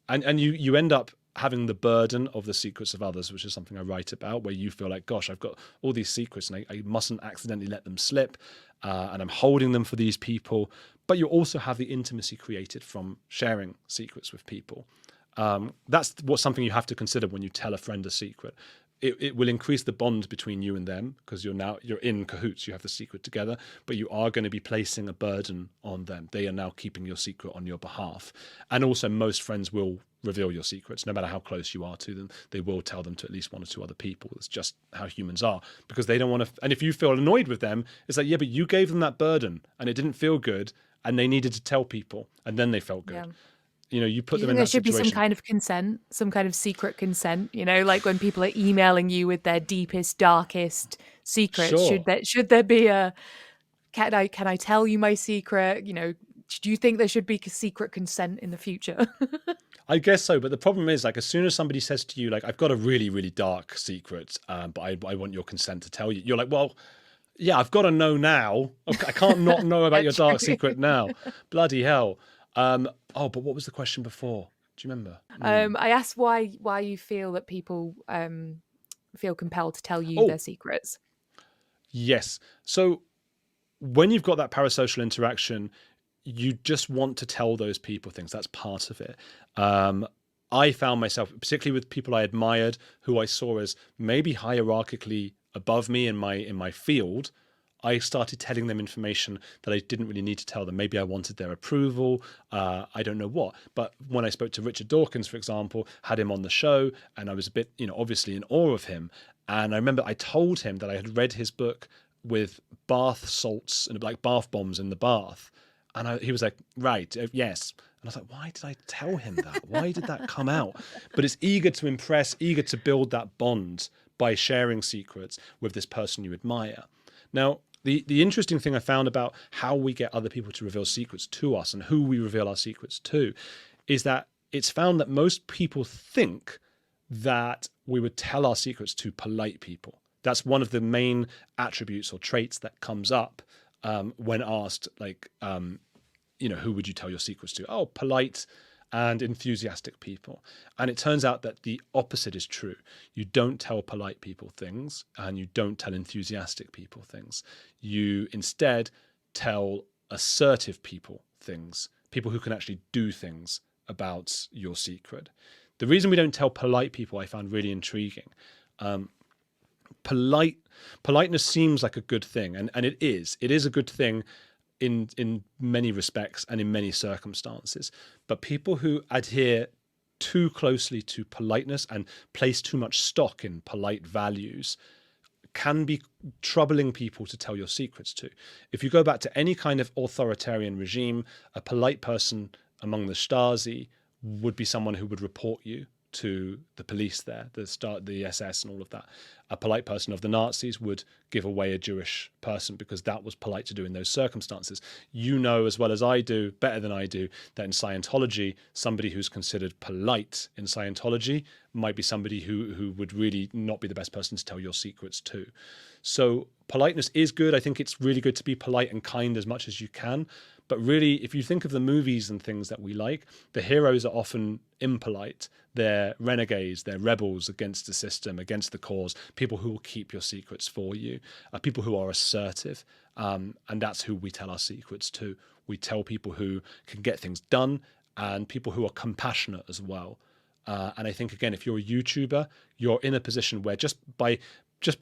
And you end up having the burden of the secrets of others, which is something I write about, where you feel like, gosh, I've got all these secrets and I mustn't accidentally let them slip. And I'm holding them for these people. But you also have the intimacy created from sharing secrets with people. That's something you have to consider when you tell a friend a secret. It will increase the bond between you and them because you're in cahoots. You have the secret together, but you are going to be placing a burden on them. They are now keeping your secret on your behalf. And also, most friends will reveal your secrets, no matter how close you are to them. They will tell them to at least one or two other people. It's just how humans are, because they don't want to. And if you feel annoyed with them, it's like, yeah, but you gave them that burden and it didn't feel good, and they needed to tell people, and then they felt good. You put them in that situation. There should be some kind of consent, some kind of secret consent, like when people are emailing you with their deepest, darkest secrets. Sure. Should there be a, can I tell you my secret? Do you think there should be secret consent in the future? I guess so, but the problem is, like, as soon as somebody says to you, like, "I've got a really, really dark secret, but I want your consent to tell you," you're like, "Well, yeah, I've got to know now. I can't not know about your dark secret now. Bloody hell." But what was the question before? Do you remember? I asked why you feel that people feel compelled to tell you their secrets. Yes. So when you've got that parasocial interaction, you just want to tell those people things. That's part of it. I found myself, particularly with people I admired, who I saw as maybe hierarchically above me in my field, I started telling them information that I didn't really need to tell them. Maybe I wanted their approval. I don't know what. But when I spoke to Richard Dawkins, for example, had him on the show, and I was a bit, obviously in awe of him. And I remember I told him that I had read his book with bath salts and like bath bombs in the bath. And he was like, "Right, yes." And I was like, why did I tell him that? Why did that come out? But it's eager to impress, eager to build that bond by sharing secrets with this person you admire. Now, the interesting thing I found about how we get other people to reveal secrets to us and who we reveal our secrets to is that it's found that most people think that we would tell our secrets to polite people. That's one of the main attributes or traits that comes up when asked, like, who would you tell your secrets to? Oh, polite and enthusiastic people. And it turns out that the opposite is true. You don't tell polite people things, and you don't tell enthusiastic people things. You instead tell assertive people things, people who can actually do things about your secret. The reason we don't tell polite people I found really intriguing. Politeness seems like a good thing, and it is. It is a good thing in many respects and in many circumstances. But people who adhere too closely to politeness and place too much stock in polite values can be troubling people to tell your secrets to. If you go back to any kind of authoritarian regime, a polite person among the Stasi would be someone who would report you to the police there, the SS and all of that. A polite person of the Nazis would give away a Jewish person because that was polite to do in those circumstances. You know as well as I do, better than I do, that in Scientology, somebody who's considered polite in Scientology might be somebody who would really not be the best person to tell your secrets to. So politeness is good. I think it's really good to be polite and kind as much as you can. But really, if you think of the movies and things that we like, the heroes are often impolite. They're renegades, they're rebels against the system, against the cause, people who will keep your secrets for you, people who are assertive. And that's who we tell our secrets to. We tell people who can get things done and people who are compassionate as well. And I think, again, if you're a YouTuber, you're in a position where just by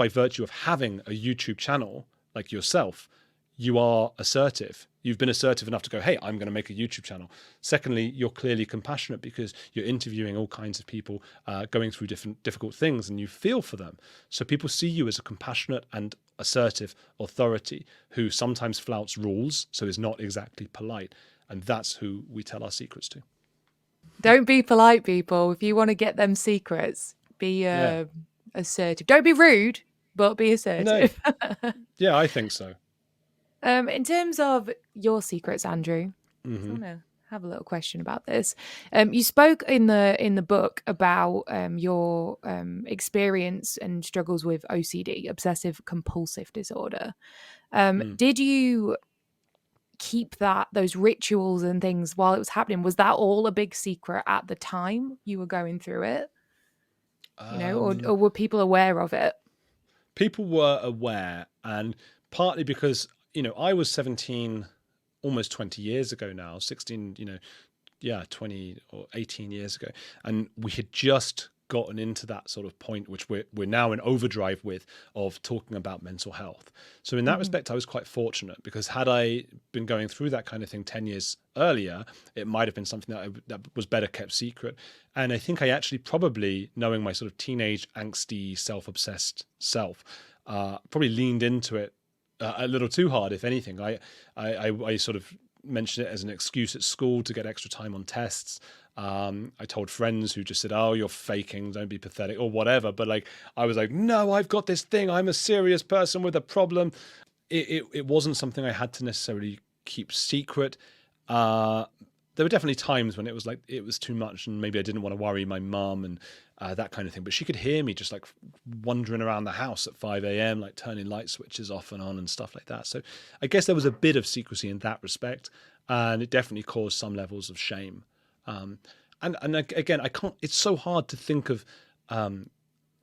virtue of having a YouTube channel like yourself, you are assertive. You've been assertive enough to go, hey, I'm going to make a YouTube channel. Secondly, you're clearly compassionate because you're interviewing all kinds of people going through difficult things, and you feel for them. So people see you as a compassionate and assertive authority who sometimes flouts rules, so is not exactly polite. And that's who we tell our secrets to. Don't be polite, people. If you want to get them secrets, be assertive. Don't be rude, but be assertive. No. Yeah, I think so. In terms of your secrets, Andrew, Mm-hmm. I want to have a little question about this. You spoke in the book about your experience and struggles with OCD, obsessive compulsive disorder. Did you keep those rituals and things while it was happening? Was that all a big secret at the time you were going through it? Or were people aware of it? People were aware, and partly because, I was 17 almost 20 years ago now, 16, 20 or 18 years ago, and we had just gotten into that sort of point which we're now in overdrive with, of talking about mental health. So in that respect, I was quite fortunate, because had I been going through that kind of thing 10 years earlier, it might have been something that was better kept secret. And I think I actually, probably knowing my sort of teenage angsty self-obsessed self, probably leaned into it a little too hard, if anything. I sort of mentioned it as an excuse at school to get extra time on tests. I told friends who just said, "Oh, you're faking, don't be pathetic," or whatever. But I was like, "No, I've got this thing. I'm a serious person with a problem." It wasn't something I had to necessarily keep secret. There were definitely times when it was too much, and maybe I didn't want to worry my mum and that kind of thing. But she could hear me just wandering around the house at 5 a.m., turning light switches off and on and stuff like that. So I guess there was a bit of secrecy in that respect, and it definitely caused some levels of shame. And again, I can't. It's so hard to think of on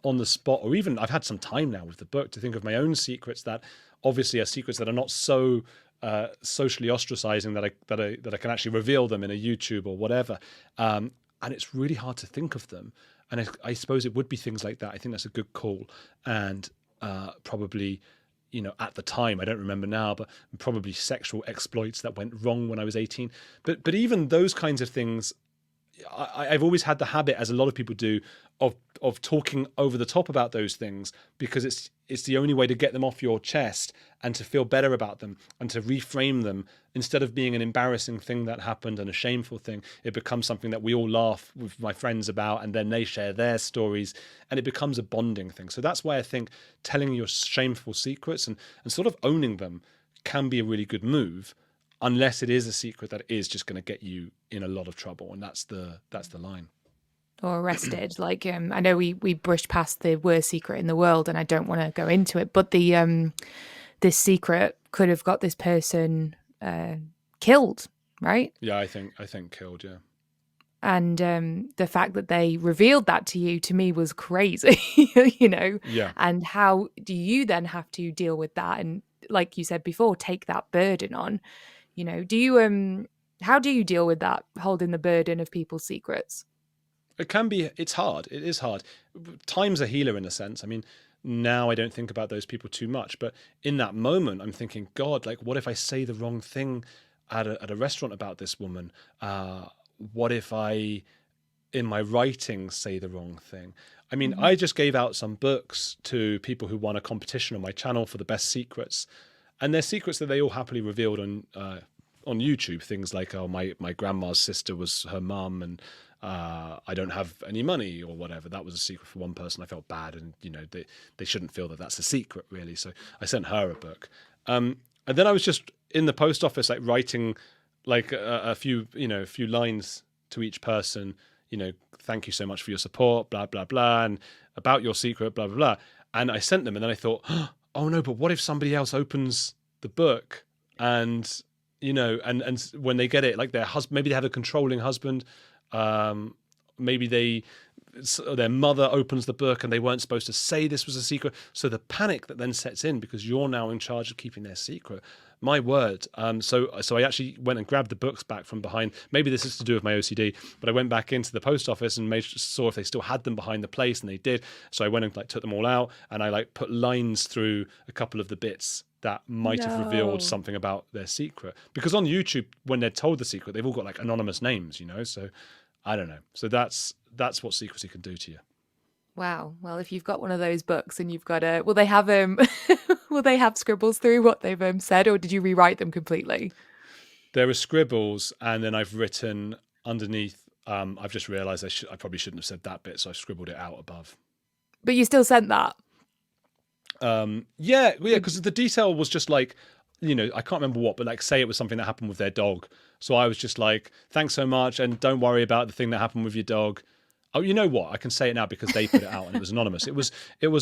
the spot, or even I've had some time now with the book to think of my own secrets that obviously are secrets that are not so socially ostracizing that I can actually reveal them in a YouTube or whatever. And it's really hard to think of them. And I suppose it would be things like that. I think that's a good call. And probably, at the time, I don't remember now, but probably sexual exploits that went wrong when I was 18. But even those kinds of things, I've always had the habit, as a lot of people do, of talking over the top about those things, because it's the only way to get them off your chest and to feel better about them and to reframe them. Instead of being an embarrassing thing that happened and a shameful thing, it becomes something that we all laugh with my friends about, and then they share their stories, and it becomes a bonding thing. So that's why I think telling your shameful secrets and sort of owning them can be a really good move, unless it is a secret that is just going to get you in a lot of trouble, and that's the line. Or arrested. I know we brushed past the worst secret in the world, and I don't want to go into it, but this secret could have got this person killed, right? Yeah, I think killed, yeah. And the fact that they revealed that to you, to me, was crazy. Yeah. And how do you then have to deal with that, and like you said before, take that burden on? Do you how do you deal with that, holding the burden of people's secrets? It's hard. It is hard. Time's a healer in a sense. I mean, now I don't think about those people too much, but in that moment, I'm thinking, God, what if I say the wrong thing at a restaurant about this woman? What if I, in my writing, say the wrong thing? I mean, I just gave out some books to people who won a competition on my channel for the best secrets, and they're secrets that they all happily revealed on YouTube. Things like, oh, my grandma's sister was her mum, and I don't have any money, or whatever. That was a secret for one person. I felt bad, and they shouldn't feel that that's a secret, really. So I sent her a book, and then I was just in the post office, writing a few lines to each person. Thank you so much for your support, blah blah blah, and about your secret, blah blah blah. And I sent them, and then I thought, oh no, but what if somebody else opens the book and and when they get it, their husband, maybe they have a controlling husband. Maybe their mother opens the book and they weren't supposed to say this was a secret. So the panic that then sets in, because you're now in charge of keeping their secret. My word. So I actually went and grabbed the books back from behind. Maybe this is to do with my OCD, but I went back into the post office and saw if they still had them behind the place, and they did. So I went and took them all out, and I put lines through a couple of the bits that might have revealed something about their secret. Because on YouTube, when they're told the secret, they've all got anonymous names, So I don't know. So that's what secrecy can do to you. Wow. Well, if you've got one of those books and you've got will they have will they have scribbles through what they've said, or did you rewrite them completely? There are scribbles, and then I've written underneath. I've just realised I probably shouldn't have said that bit, so I've scribbled it out above. But you still sent that. Yeah, because the detail was just I can't remember what, but like say it was something that happened with their dog. So I was just like, thanks so much, and don't worry about the thing that happened with your dog. Oh, you know what? I can say it now because they put it out and it was anonymous. It was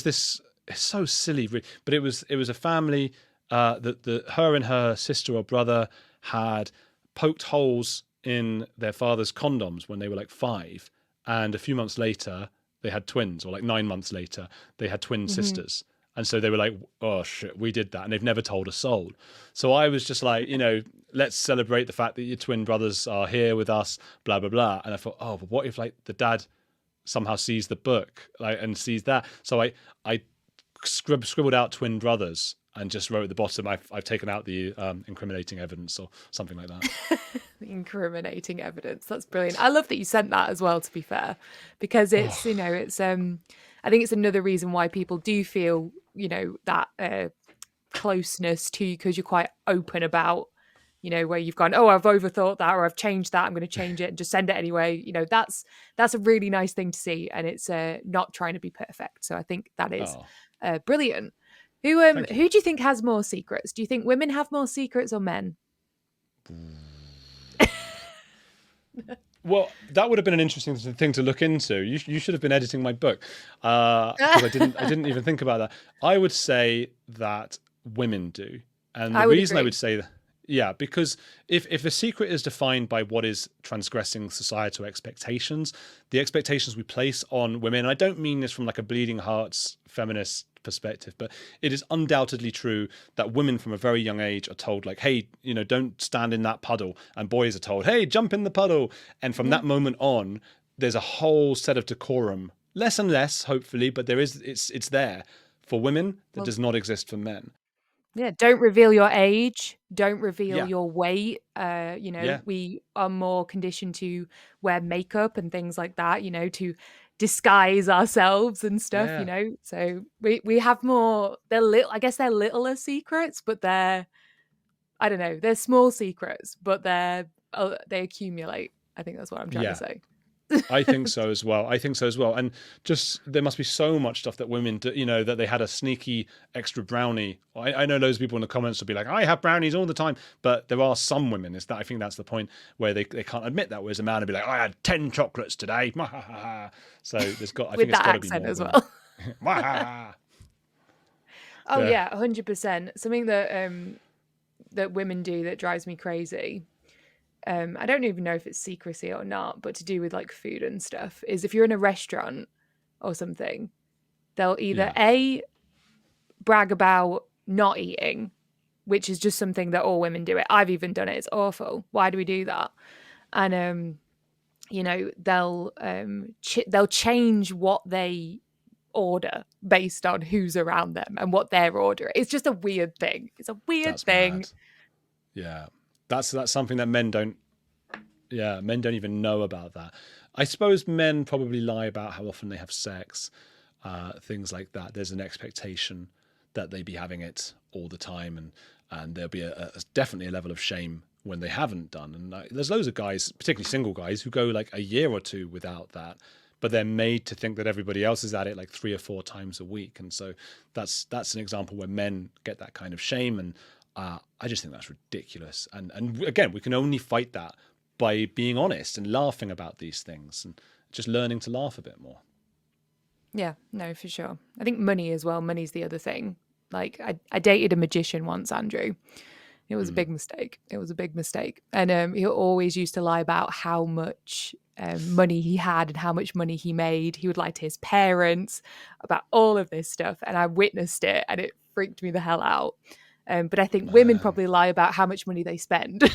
this. It's so silly, but it was a family that her and her sister or brother had poked holes in their father's condoms when they were like 5, and a few months later they had twins, or like 9 months later they had twin sisters. And so they were like, oh shit, we did that. And they've never told a soul. So I was just like, let's celebrate the fact that your twin brothers are here with us, blah, blah, blah. And I thought, oh, but what if like the dad somehow sees the book and sees that? So I scribbled out twin brothers and just wrote at the bottom, I've taken out the incriminating evidence or something like that. The incriminating evidence. That's brilliant. I love that you sent that as well, to be fair, because it's, it's, I think it's another reason why people do feel, that closeness to you, because you're quite open about, where you've gone, oh, I've overthought that, or I've changed that, I'm going to change it and just send it anyway. That's a really nice thing to see. And it's not trying to be perfect. So I think that is brilliant. Who do you think has more secrets? Do you think women have more secrets or men? Well, that would have been an interesting thing to look into. You should have been editing my book, because I didn't even think about that. I would say that women do, and the reason I would say that, yeah, because if a secret is defined by what is transgressing societal expectations, the expectations we place on women, and I don't mean this from like a bleeding hearts feminist perspective, but it is undoubtedly true that women from a very young age are told like, hey, don't stand in that puddle, and boys are told, hey, jump in the puddle. And from that moment on, there's a whole set of decorum, less and less, hopefully, but it's there for women that does not exist for men. Yeah, don't reveal your age. Don't reveal your weight. We are more conditioned to wear makeup and things like that, to disguise ourselves and stuff, So we have more, I guess they're littler secrets, but they're small secrets, but they accumulate. I think that's what I'm trying to say. I think so as well. And just, there must be so much stuff that women do, that they had a sneaky extra brownie. I know loads of people in the comments will be like, I have brownies all the time. But there are some women, I think that's the point, where they can't admit that. Whereas a man would be like, I had 10 chocolates today. So there's got, I think it's got to be more as well. Oh yeah, 100%. Something that women do that drives me crazy. I don't even know if it's secrecy or not, but to do with like food and stuff, is if you're in a restaurant or something, they'll either brag about not eating, which is just something that all women do it. I've even done it. It's awful. Why do we do that? And they'll change what they order based on who's around them and what they're ordering. It's just a weird thing. It's a weird thing. Mad. Yeah. That's something that men don't even know about that. I suppose men probably lie about how often they have sex, things like that. There's an expectation that they be having it all the time, and there'll be definitely a level of shame when they haven't done. And there's loads of guys, particularly single guys, who go like a year or two without that, but they're made to think that everybody else is at it like 3 or 4 times a week. And so that's an example where men get that kind of shame, and I just think that's ridiculous. And again, we can only fight that by being honest and laughing about these things and just learning to laugh a bit more. Yeah, no, for sure. I think money as well. Money's the other thing. Like I dated a magician once, Andrew. It was a big mistake. And he always used to lie about how much money he had and how much money he made. He would lie to his parents about all of this stuff. And I witnessed it and it freaked me the hell out. But I think women probably lie about how much money they spend.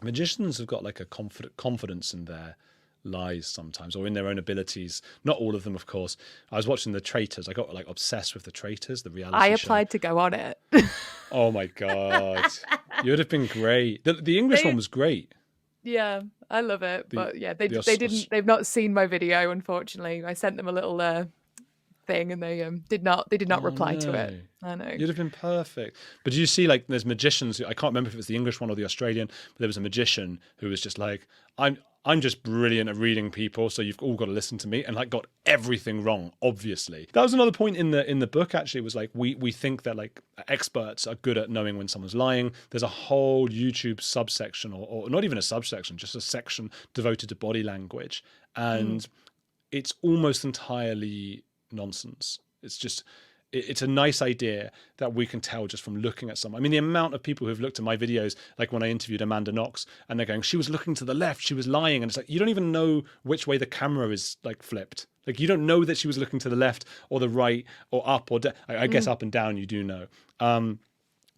Magicians have got like a confidence in their lies sometimes, or in their own abilities. Not all of them, of course. I was watching The Traitors. I got like obsessed with The Traitors, the reality show. I applied to go on it. Oh my God. You would have been great. The English one was great. Yeah, I love it. But yeah, they've not seen my video, unfortunately. I sent them a little thing and they did not reply to it. I know. You'd have been perfect. But do you see, like, there's magicians, I can't remember if it was the English one or the Australian, but there was a magician who was just like, I'm just brilliant at reading people, so you've all got to listen to me, and like got everything wrong, obviously. That was another point in the book, actually, was like we think that like experts are good at knowing when someone's lying. There's a whole YouTube subsection, or not even a subsection, just a section devoted to body language. And it's almost entirely nonsense. It's a nice idea that we can tell just from looking at someone. I mean, the amount of people who've looked at my videos, like when I interviewed Amanda Knox, and they're going, she was looking to the left, she was lying. And it's like, you don't even know which way the camera is like flipped. Like, you don't know that she was looking to the left or the right or up or down. I guess up and down you do know.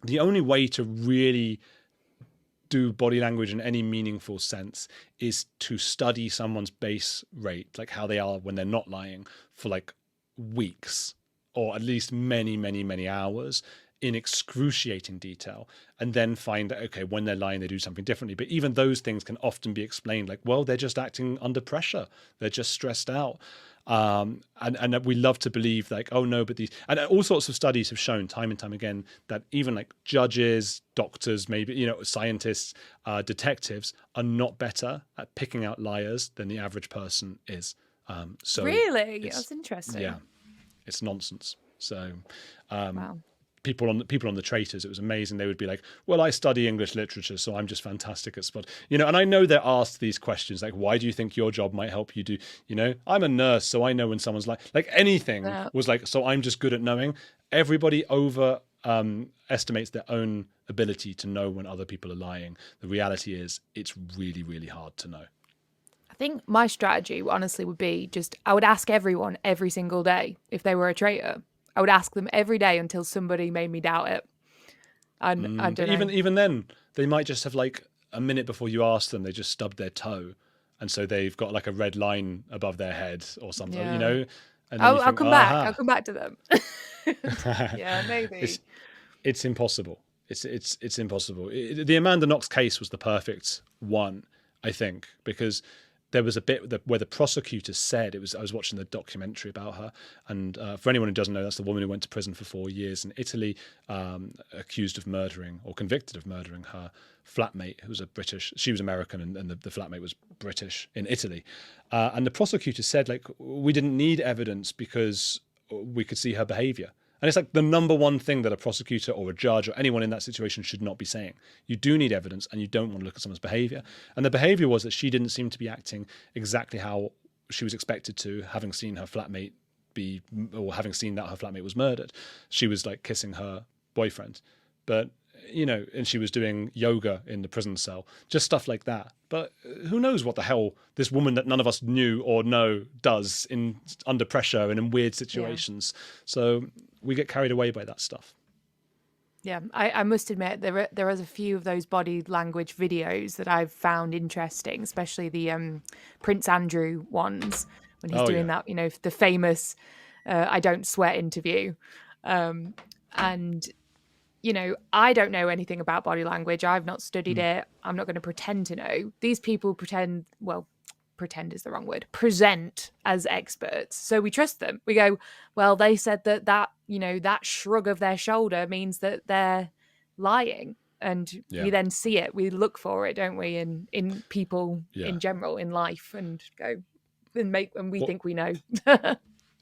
The only way to really do body language in any meaningful sense is to study someone's base rate, like how they are when they're not lying, for like weeks, or at least many, many, many hours in excruciating detail, and then find that, okay, when they're lying, they do something differently. But even those things can often be explained like, well, they're just acting under pressure. They're just stressed out. And we love to believe like, oh no, but and all sorts of studies have shown time and time again that even like judges, doctors, maybe, you know, scientists, detectives are not better at picking out liars than the average person is. So really? That's interesting. Yeah. It's nonsense. So, Wow. people on the Traitors, it was amazing. They would be like, "Well, I study English literature, so I'm just fantastic at spot." You know, and I know they're asked these questions like, "Why do you think your job might help you do?" You know, I'm a nurse, so I know when someone's like anything was like. So I'm just good at knowing. Everybody estimates their own ability to know when other people are lying. The reality is, it's really, really hard to know. I think my strategy, honestly, would be I would ask everyone every single day if they were a traitor. I would ask them every day until somebody made me doubt it. And I don't know. Even then, they might just have like a minute before you ask them, they just stubbed their toe, and so they've got like a red line above their head or something, you know. And then I'll come back. I'll come back to them. Yeah, maybe. It's impossible. It's impossible. The Amanda Knox case was the perfect one, I think, because there was a bit where the prosecutor said, I was watching the documentary about her, and for anyone who doesn't know, that's the woman who went to prison for 4 years in Italy, accused of murdering or convicted of murdering her flatmate, who was she was American, and the flatmate was British in Italy. And the prosecutor said, like, we didn't need evidence because we could see her behavior. And it's like the number one thing that a prosecutor or a judge or anyone in that situation should not be saying. You do need evidence, and you don't want to look at someone's behavior. And the behavior was that she didn't seem to be acting exactly how she was expected to, having seen her flatmate having seen that her flatmate was murdered. She was like kissing her boyfriend, but you know, and she was doing yoga in the prison cell, just stuff like that. But who knows what the hell this woman that none of us knew or know does under pressure and in weird situations. Yeah. So we get carried away by that stuff. Yeah, I must admit there is a few of those body language videos that I've found interesting, especially the Prince Andrew ones when he's doing that, you know, the famous "I don't sweat" interview, and you know, I don't know anything about body language. I've not studied it. I'm not going to pretend to know. These people pretend is the wrong word, present as experts. So we trust them. We go, well, they said that, you know, that shrug of their shoulder means that they're lying. And we then see it. We look for it, don't we, in people in general, in life, and go and we think we know.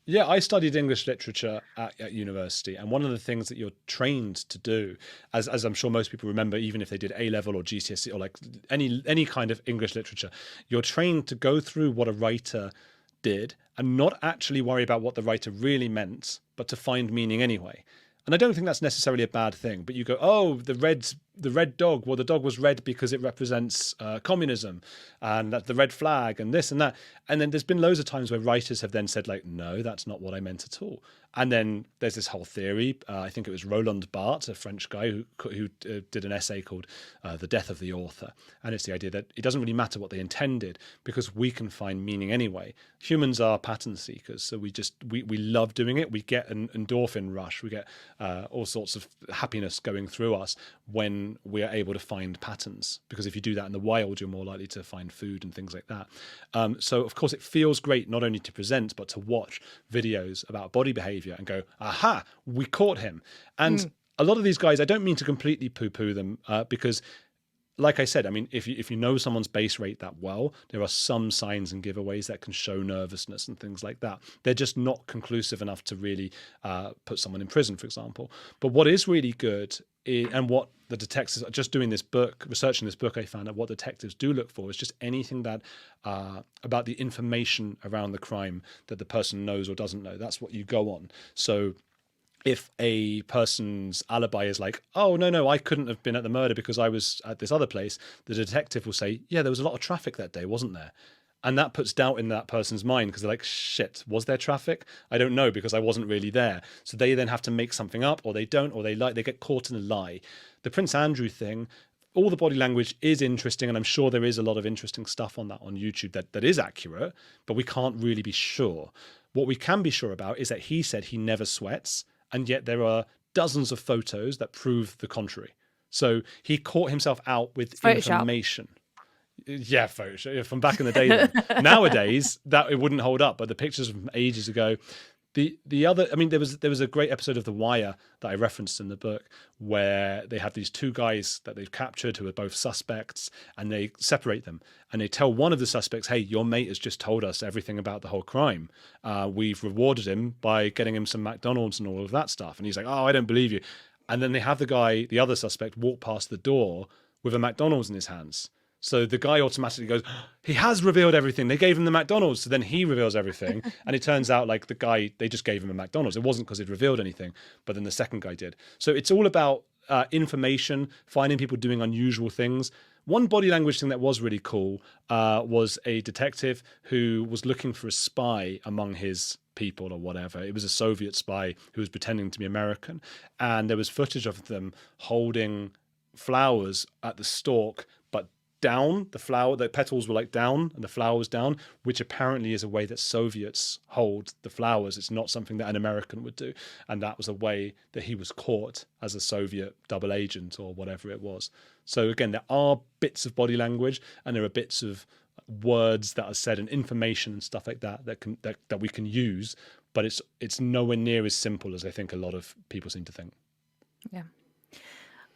Yeah, I studied English literature at university, and one of the things that you're trained to do, as I'm sure most people remember, even if they did A-level or GCSE or like any kind of English literature, you're trained to go through what a writer did and not actually worry about what the writer really meant, but to find meaning anyway. And I don't think that's necessarily a bad thing, but you go, oh, the red dog, well, the dog was red because it represents communism, and that the red flag and this and that. And then there's been loads of times where writers have then said, like, no, that's not what I meant at all. And then there's this whole theory. I think it was Roland Barthes, a French guy who did an essay called The Death of the Author. And it's the idea that it doesn't really matter what they intended because we can find meaning anyway. Humans are pattern seekers. So we love doing it. We get an endorphin rush. We get all sorts of happiness going through us when we are able to find patterns. Because if you do that in the wild, you're more likely to find food and things like that. So, of course, it feels great not only to present, but to watch videos about body behavior and go, aha, we caught him. And a lot of these guys, I don't mean to completely poo-poo them because like I said, I mean, if you know someone's base rate that well, there are some signs and giveaways that can show nervousness and things like that. They're just not conclusive enough to really put someone in prison, for example. But what is really good, and what the detectives, just doing this book, researching this book, I found out what detectives do look for is just anything that about the information around the crime that the person knows or doesn't know. That's what you go on. So if a person's alibi is like, oh, no, I couldn't have been at the murder because I was at this other place, the detective will say, yeah, there was a lot of traffic that day, wasn't there? And that puts doubt in that person's mind because they're like, shit, was there traffic? I don't know because I wasn't really there. So they then have to make something up, or they don't, or they get caught in a lie. The Prince Andrew thing, all the body language is interesting, and I'm sure there is a lot of interesting stuff on that on YouTube that is accurate, but we can't really be sure. What we can be sure about is that he said he never sweats, and yet there are dozens of photos that prove the contrary. So he caught himself out with Photoshop. information. Yeah, Photoshop from back in the day. Then. Nowadays, that it wouldn't hold up, but the pictures from ages ago. The other, I mean, there was a great episode of The Wire that I referenced in the book where they have these two guys that they've captured who are both suspects, and they separate them, and they tell one of the suspects, hey, your mate has just told us everything about the whole crime. We've rewarded him by getting him some McDonald's and all of that stuff. And he's like, oh, I don't believe you. And then they have the other suspect, walk past the door with a McDonald's in his hands. So the guy automatically goes, he has revealed everything. They gave him the McDonald's. So then he reveals everything. And it turns out like the guy, they just gave him a McDonald's. It wasn't because he'd revealed anything, but then the second guy did. So it's all about information, finding people doing unusual things. One body language thing that was really cool was a detective who was looking for a spy among his people or whatever. It was a Soviet spy who was pretending to be American. And there was footage of them holding flowers at the stalk, but down, the petals were like down and the flower was down, which apparently is a way that Soviets hold the flowers. It's not something that an American would do. And that was a way that he was caught as a Soviet double agent or whatever it was. So again, there are bits of body language and there are bits of words that are said and information and stuff like that that we can use, but it's nowhere near as simple as I think a lot of people seem to think. Yeah.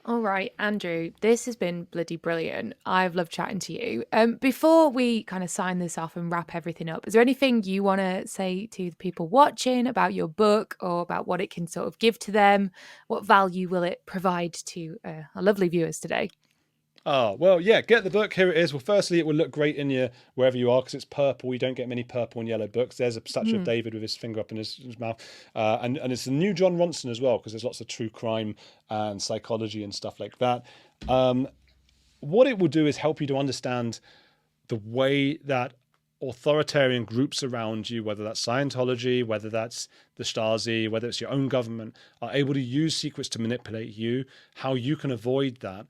All right, Andrew, this has been bloody brilliant. I've loved chatting to you. Before we kind of sign this off and wrap everything up, is there anything you want to say to the people watching about your book or about what it can sort of give to them? What value will it provide to our lovely viewers today? Oh, well, yeah, get the book. Here it is. Well, firstly, it will look great in your wherever you are because it's purple. You don't get many purple and yellow books. There's a statue of David with his finger up in his mouth. And it's the new John Ronson as well because there's lots of true crime and psychology and stuff like that. What it will do is help you to understand the way that authoritarian groups around you, whether that's Scientology, whether that's the Stasi, whether it's your own government, are able to use secrets to manipulate you, how you can avoid that.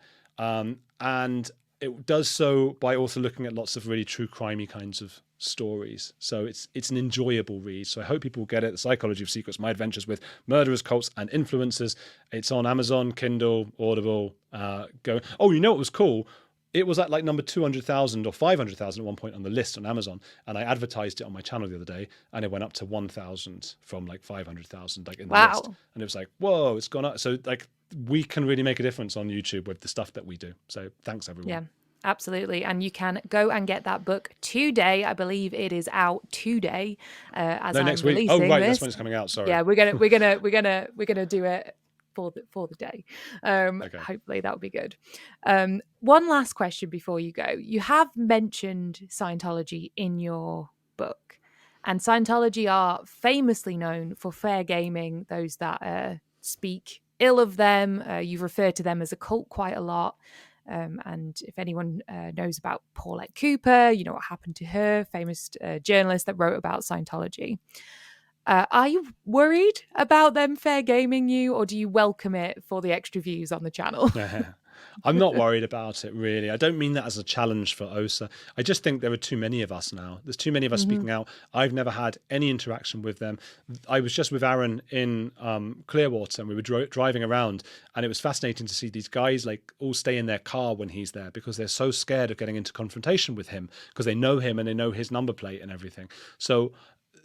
And it does so by also looking at lots of really true crimey kinds of stories. So it's an enjoyable read. So I hope people will get it. The Psychology of Secrets, My Adventures with Murderers, Cults and Influencers. It's on Amazon, Kindle, Audible. Go. Oh, you know what was cool? It was at like number 200,000 or 500,000 at one point on the list on Amazon. And I advertised it on my channel the other day and it went up to 1,000 from like 500,000 like in the list. And it was like, whoa, it's gone up. So like we can really make a difference on YouTube with the stuff that we do. So thanks everyone. Yeah, absolutely. And you can go and get that book today. I believe it is out today. Next week. Oh, right, that's when it's coming out. Sorry. Yeah, we're gonna do it for the day. Okay. Hopefully that will be good. One last question before you go. You have mentioned Scientology in your book, and Scientology are famously known for fair gaming those that speak ill of them. You refer to them as a cult quite a lot. And if anyone knows about Paulette Cooper, you know what happened to her, famous journalist that wrote about Scientology. Are you worried about them fair gaming you, or do you welcome it for the extra views on the channel? I'm not worried about it, really. I don't mean that as a challenge for OSA. I just think there are too many of us now. There's too many of us speaking out. I've never had any interaction with them. I was just with Aaron in Clearwater, and we were driving around, and it was fascinating to see these guys like all stay in their car when he's there because they're so scared of getting into confrontation with him because they know him and they know his number plate and everything. So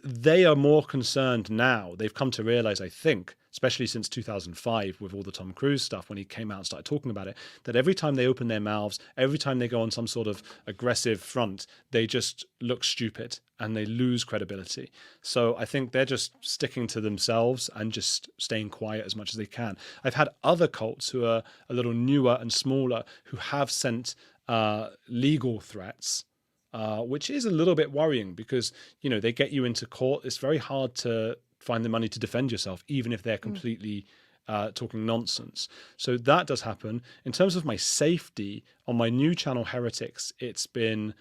they are more concerned now. They've come to realize, I think, especially since 2005 with all the Tom Cruise stuff, when he came out and started talking about it, that every time they open their mouths, every time they go on some sort of aggressive front, they just look stupid and they lose credibility. So I think they're just sticking to themselves and just staying quiet as much as they can. I've had other cults who are a little newer and smaller who have sent legal threats, which is a little bit worrying because, you know, they get you into court. It's very hard to find the money to defend yourself, even if they're completely talking nonsense. So that does happen. In terms of my safety, on my new channel, Heretics, it's been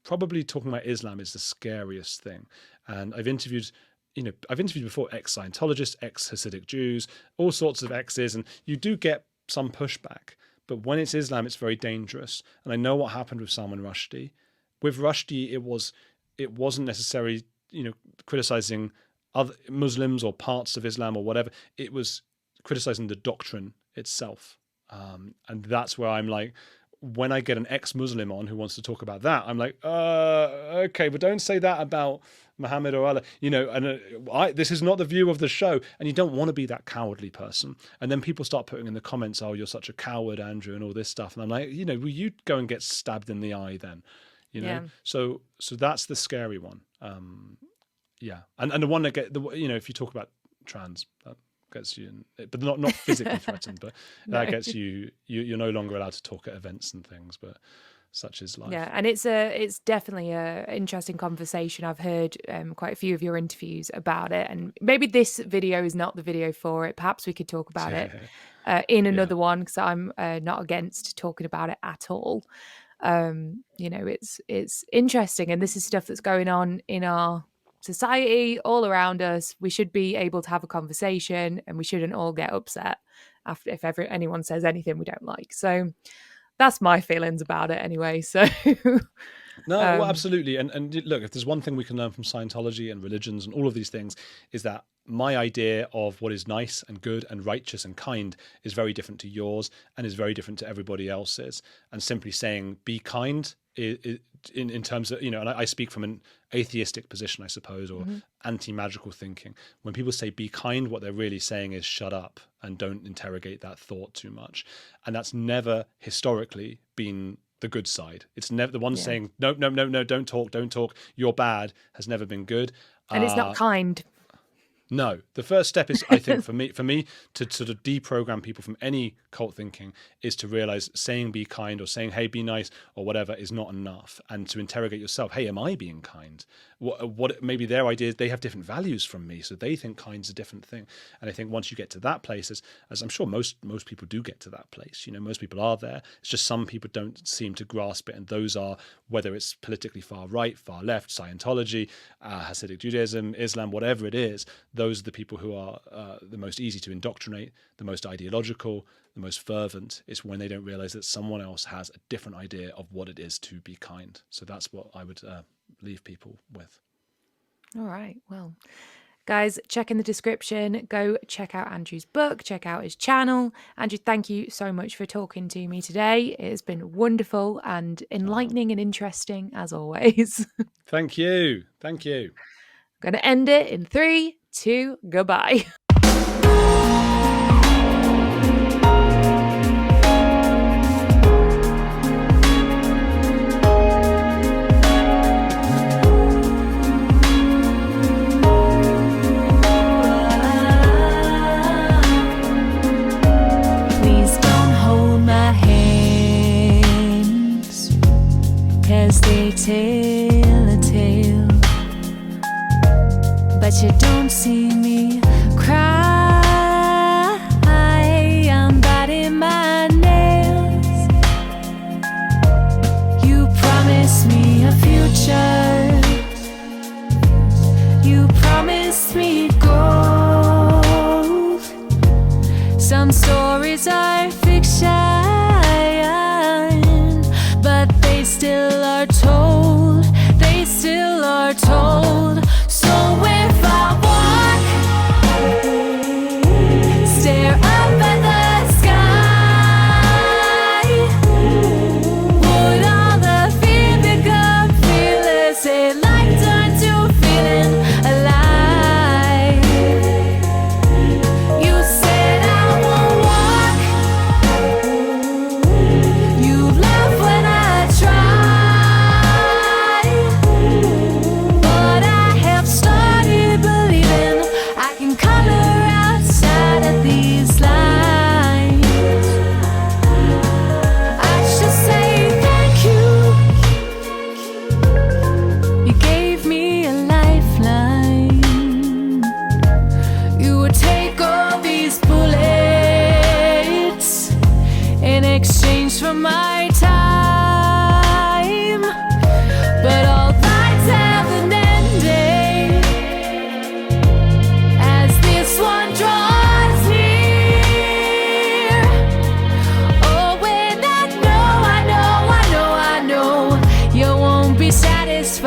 probably talking about Islam is the scariest thing. And I've interviewed before ex-Scientologists, ex-Hasidic Jews, all sorts of exes, and you do get some pushback. But when it's Islam, it's very dangerous. And I know what happened with Salman Rushdie. With Rushdie, it wasn't necessarily, criticizing other Muslims or parts of Islam or whatever. It was criticizing the doctrine itself. And that's where I'm like, when I get an ex-Muslim on who wants to talk about that, I'm like, okay, but don't say that about Muhammad or Allah, and this is not the view of the show. And you don't want to be that cowardly person. And then people start putting in the comments, oh, you're such a coward, Andrew, and all this stuff. And I'm like, will you go and get stabbed in the eye then? Yeah. So that's the scary one. Yeah. And the one that if you talk about trans, that gets you but not physically threatened, but that gets you're no longer allowed to talk at events and things, but such is life. Yeah, and it's definitely a interesting conversation. I've heard quite a few of your interviews about it, and maybe this video is not the video for it. Perhaps we could talk about it in another one, because I'm not against talking about it at all. It's interesting, and this is stuff that's going on in our society all around us. We should be able to have a conversation, and we shouldn't all get upset if anyone says anything we don't like. So that's my feelings about it anyway. So no, well, absolutely. And look, if there's one thing we can learn from Scientology and religions and all of these things, is that my idea of what is nice and good and righteous and kind is very different to yours and is very different to everybody else's. And simply saying be kind in terms of, and I speak from an atheistic position, I suppose, or anti-magical thinking. When people say be kind, what they're really saying is shut up and don't interrogate that thought too much. And that's never historically been the good side. It's never the one saying, no, don't talk, you're bad, has never been good. And it's not kind. No, the first step is, I think, for me to sort of deprogram people from any cult thinking is to realize saying be kind or saying, hey, be nice or whatever is not enough. And to interrogate yourself, hey, am I being kind? What maybe their ideas, they have different values from me, so they think kind's a different thing. And I think once you get to that place, as I'm sure most people do get to that place, most people are there. It's just some people don't seem to grasp it. And those are, whether it's politically far right, far left, Scientology, Hasidic Judaism, Islam, whatever it is, those are the people who are the most easy to indoctrinate, the most ideological, the most fervent. It's when they don't realize that someone else has a different idea of what it is to be kind. So that's what I would leave people with. All right. Well, guys, check in the description. Go check out Andrew's book, check out his channel. Andrew, thank you so much for talking to me today. It has been wonderful and enlightening and interesting as always. Thank you. I'm going to end it in 3, 2, goodbye. Please don't hold my hands, 'cause they tell a tale. But you don't see me cry. I'm biting my nails. You promised me a future. You promised me gold. Some stories are fiction, but they still are told. They still are told. So if I walk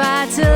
try to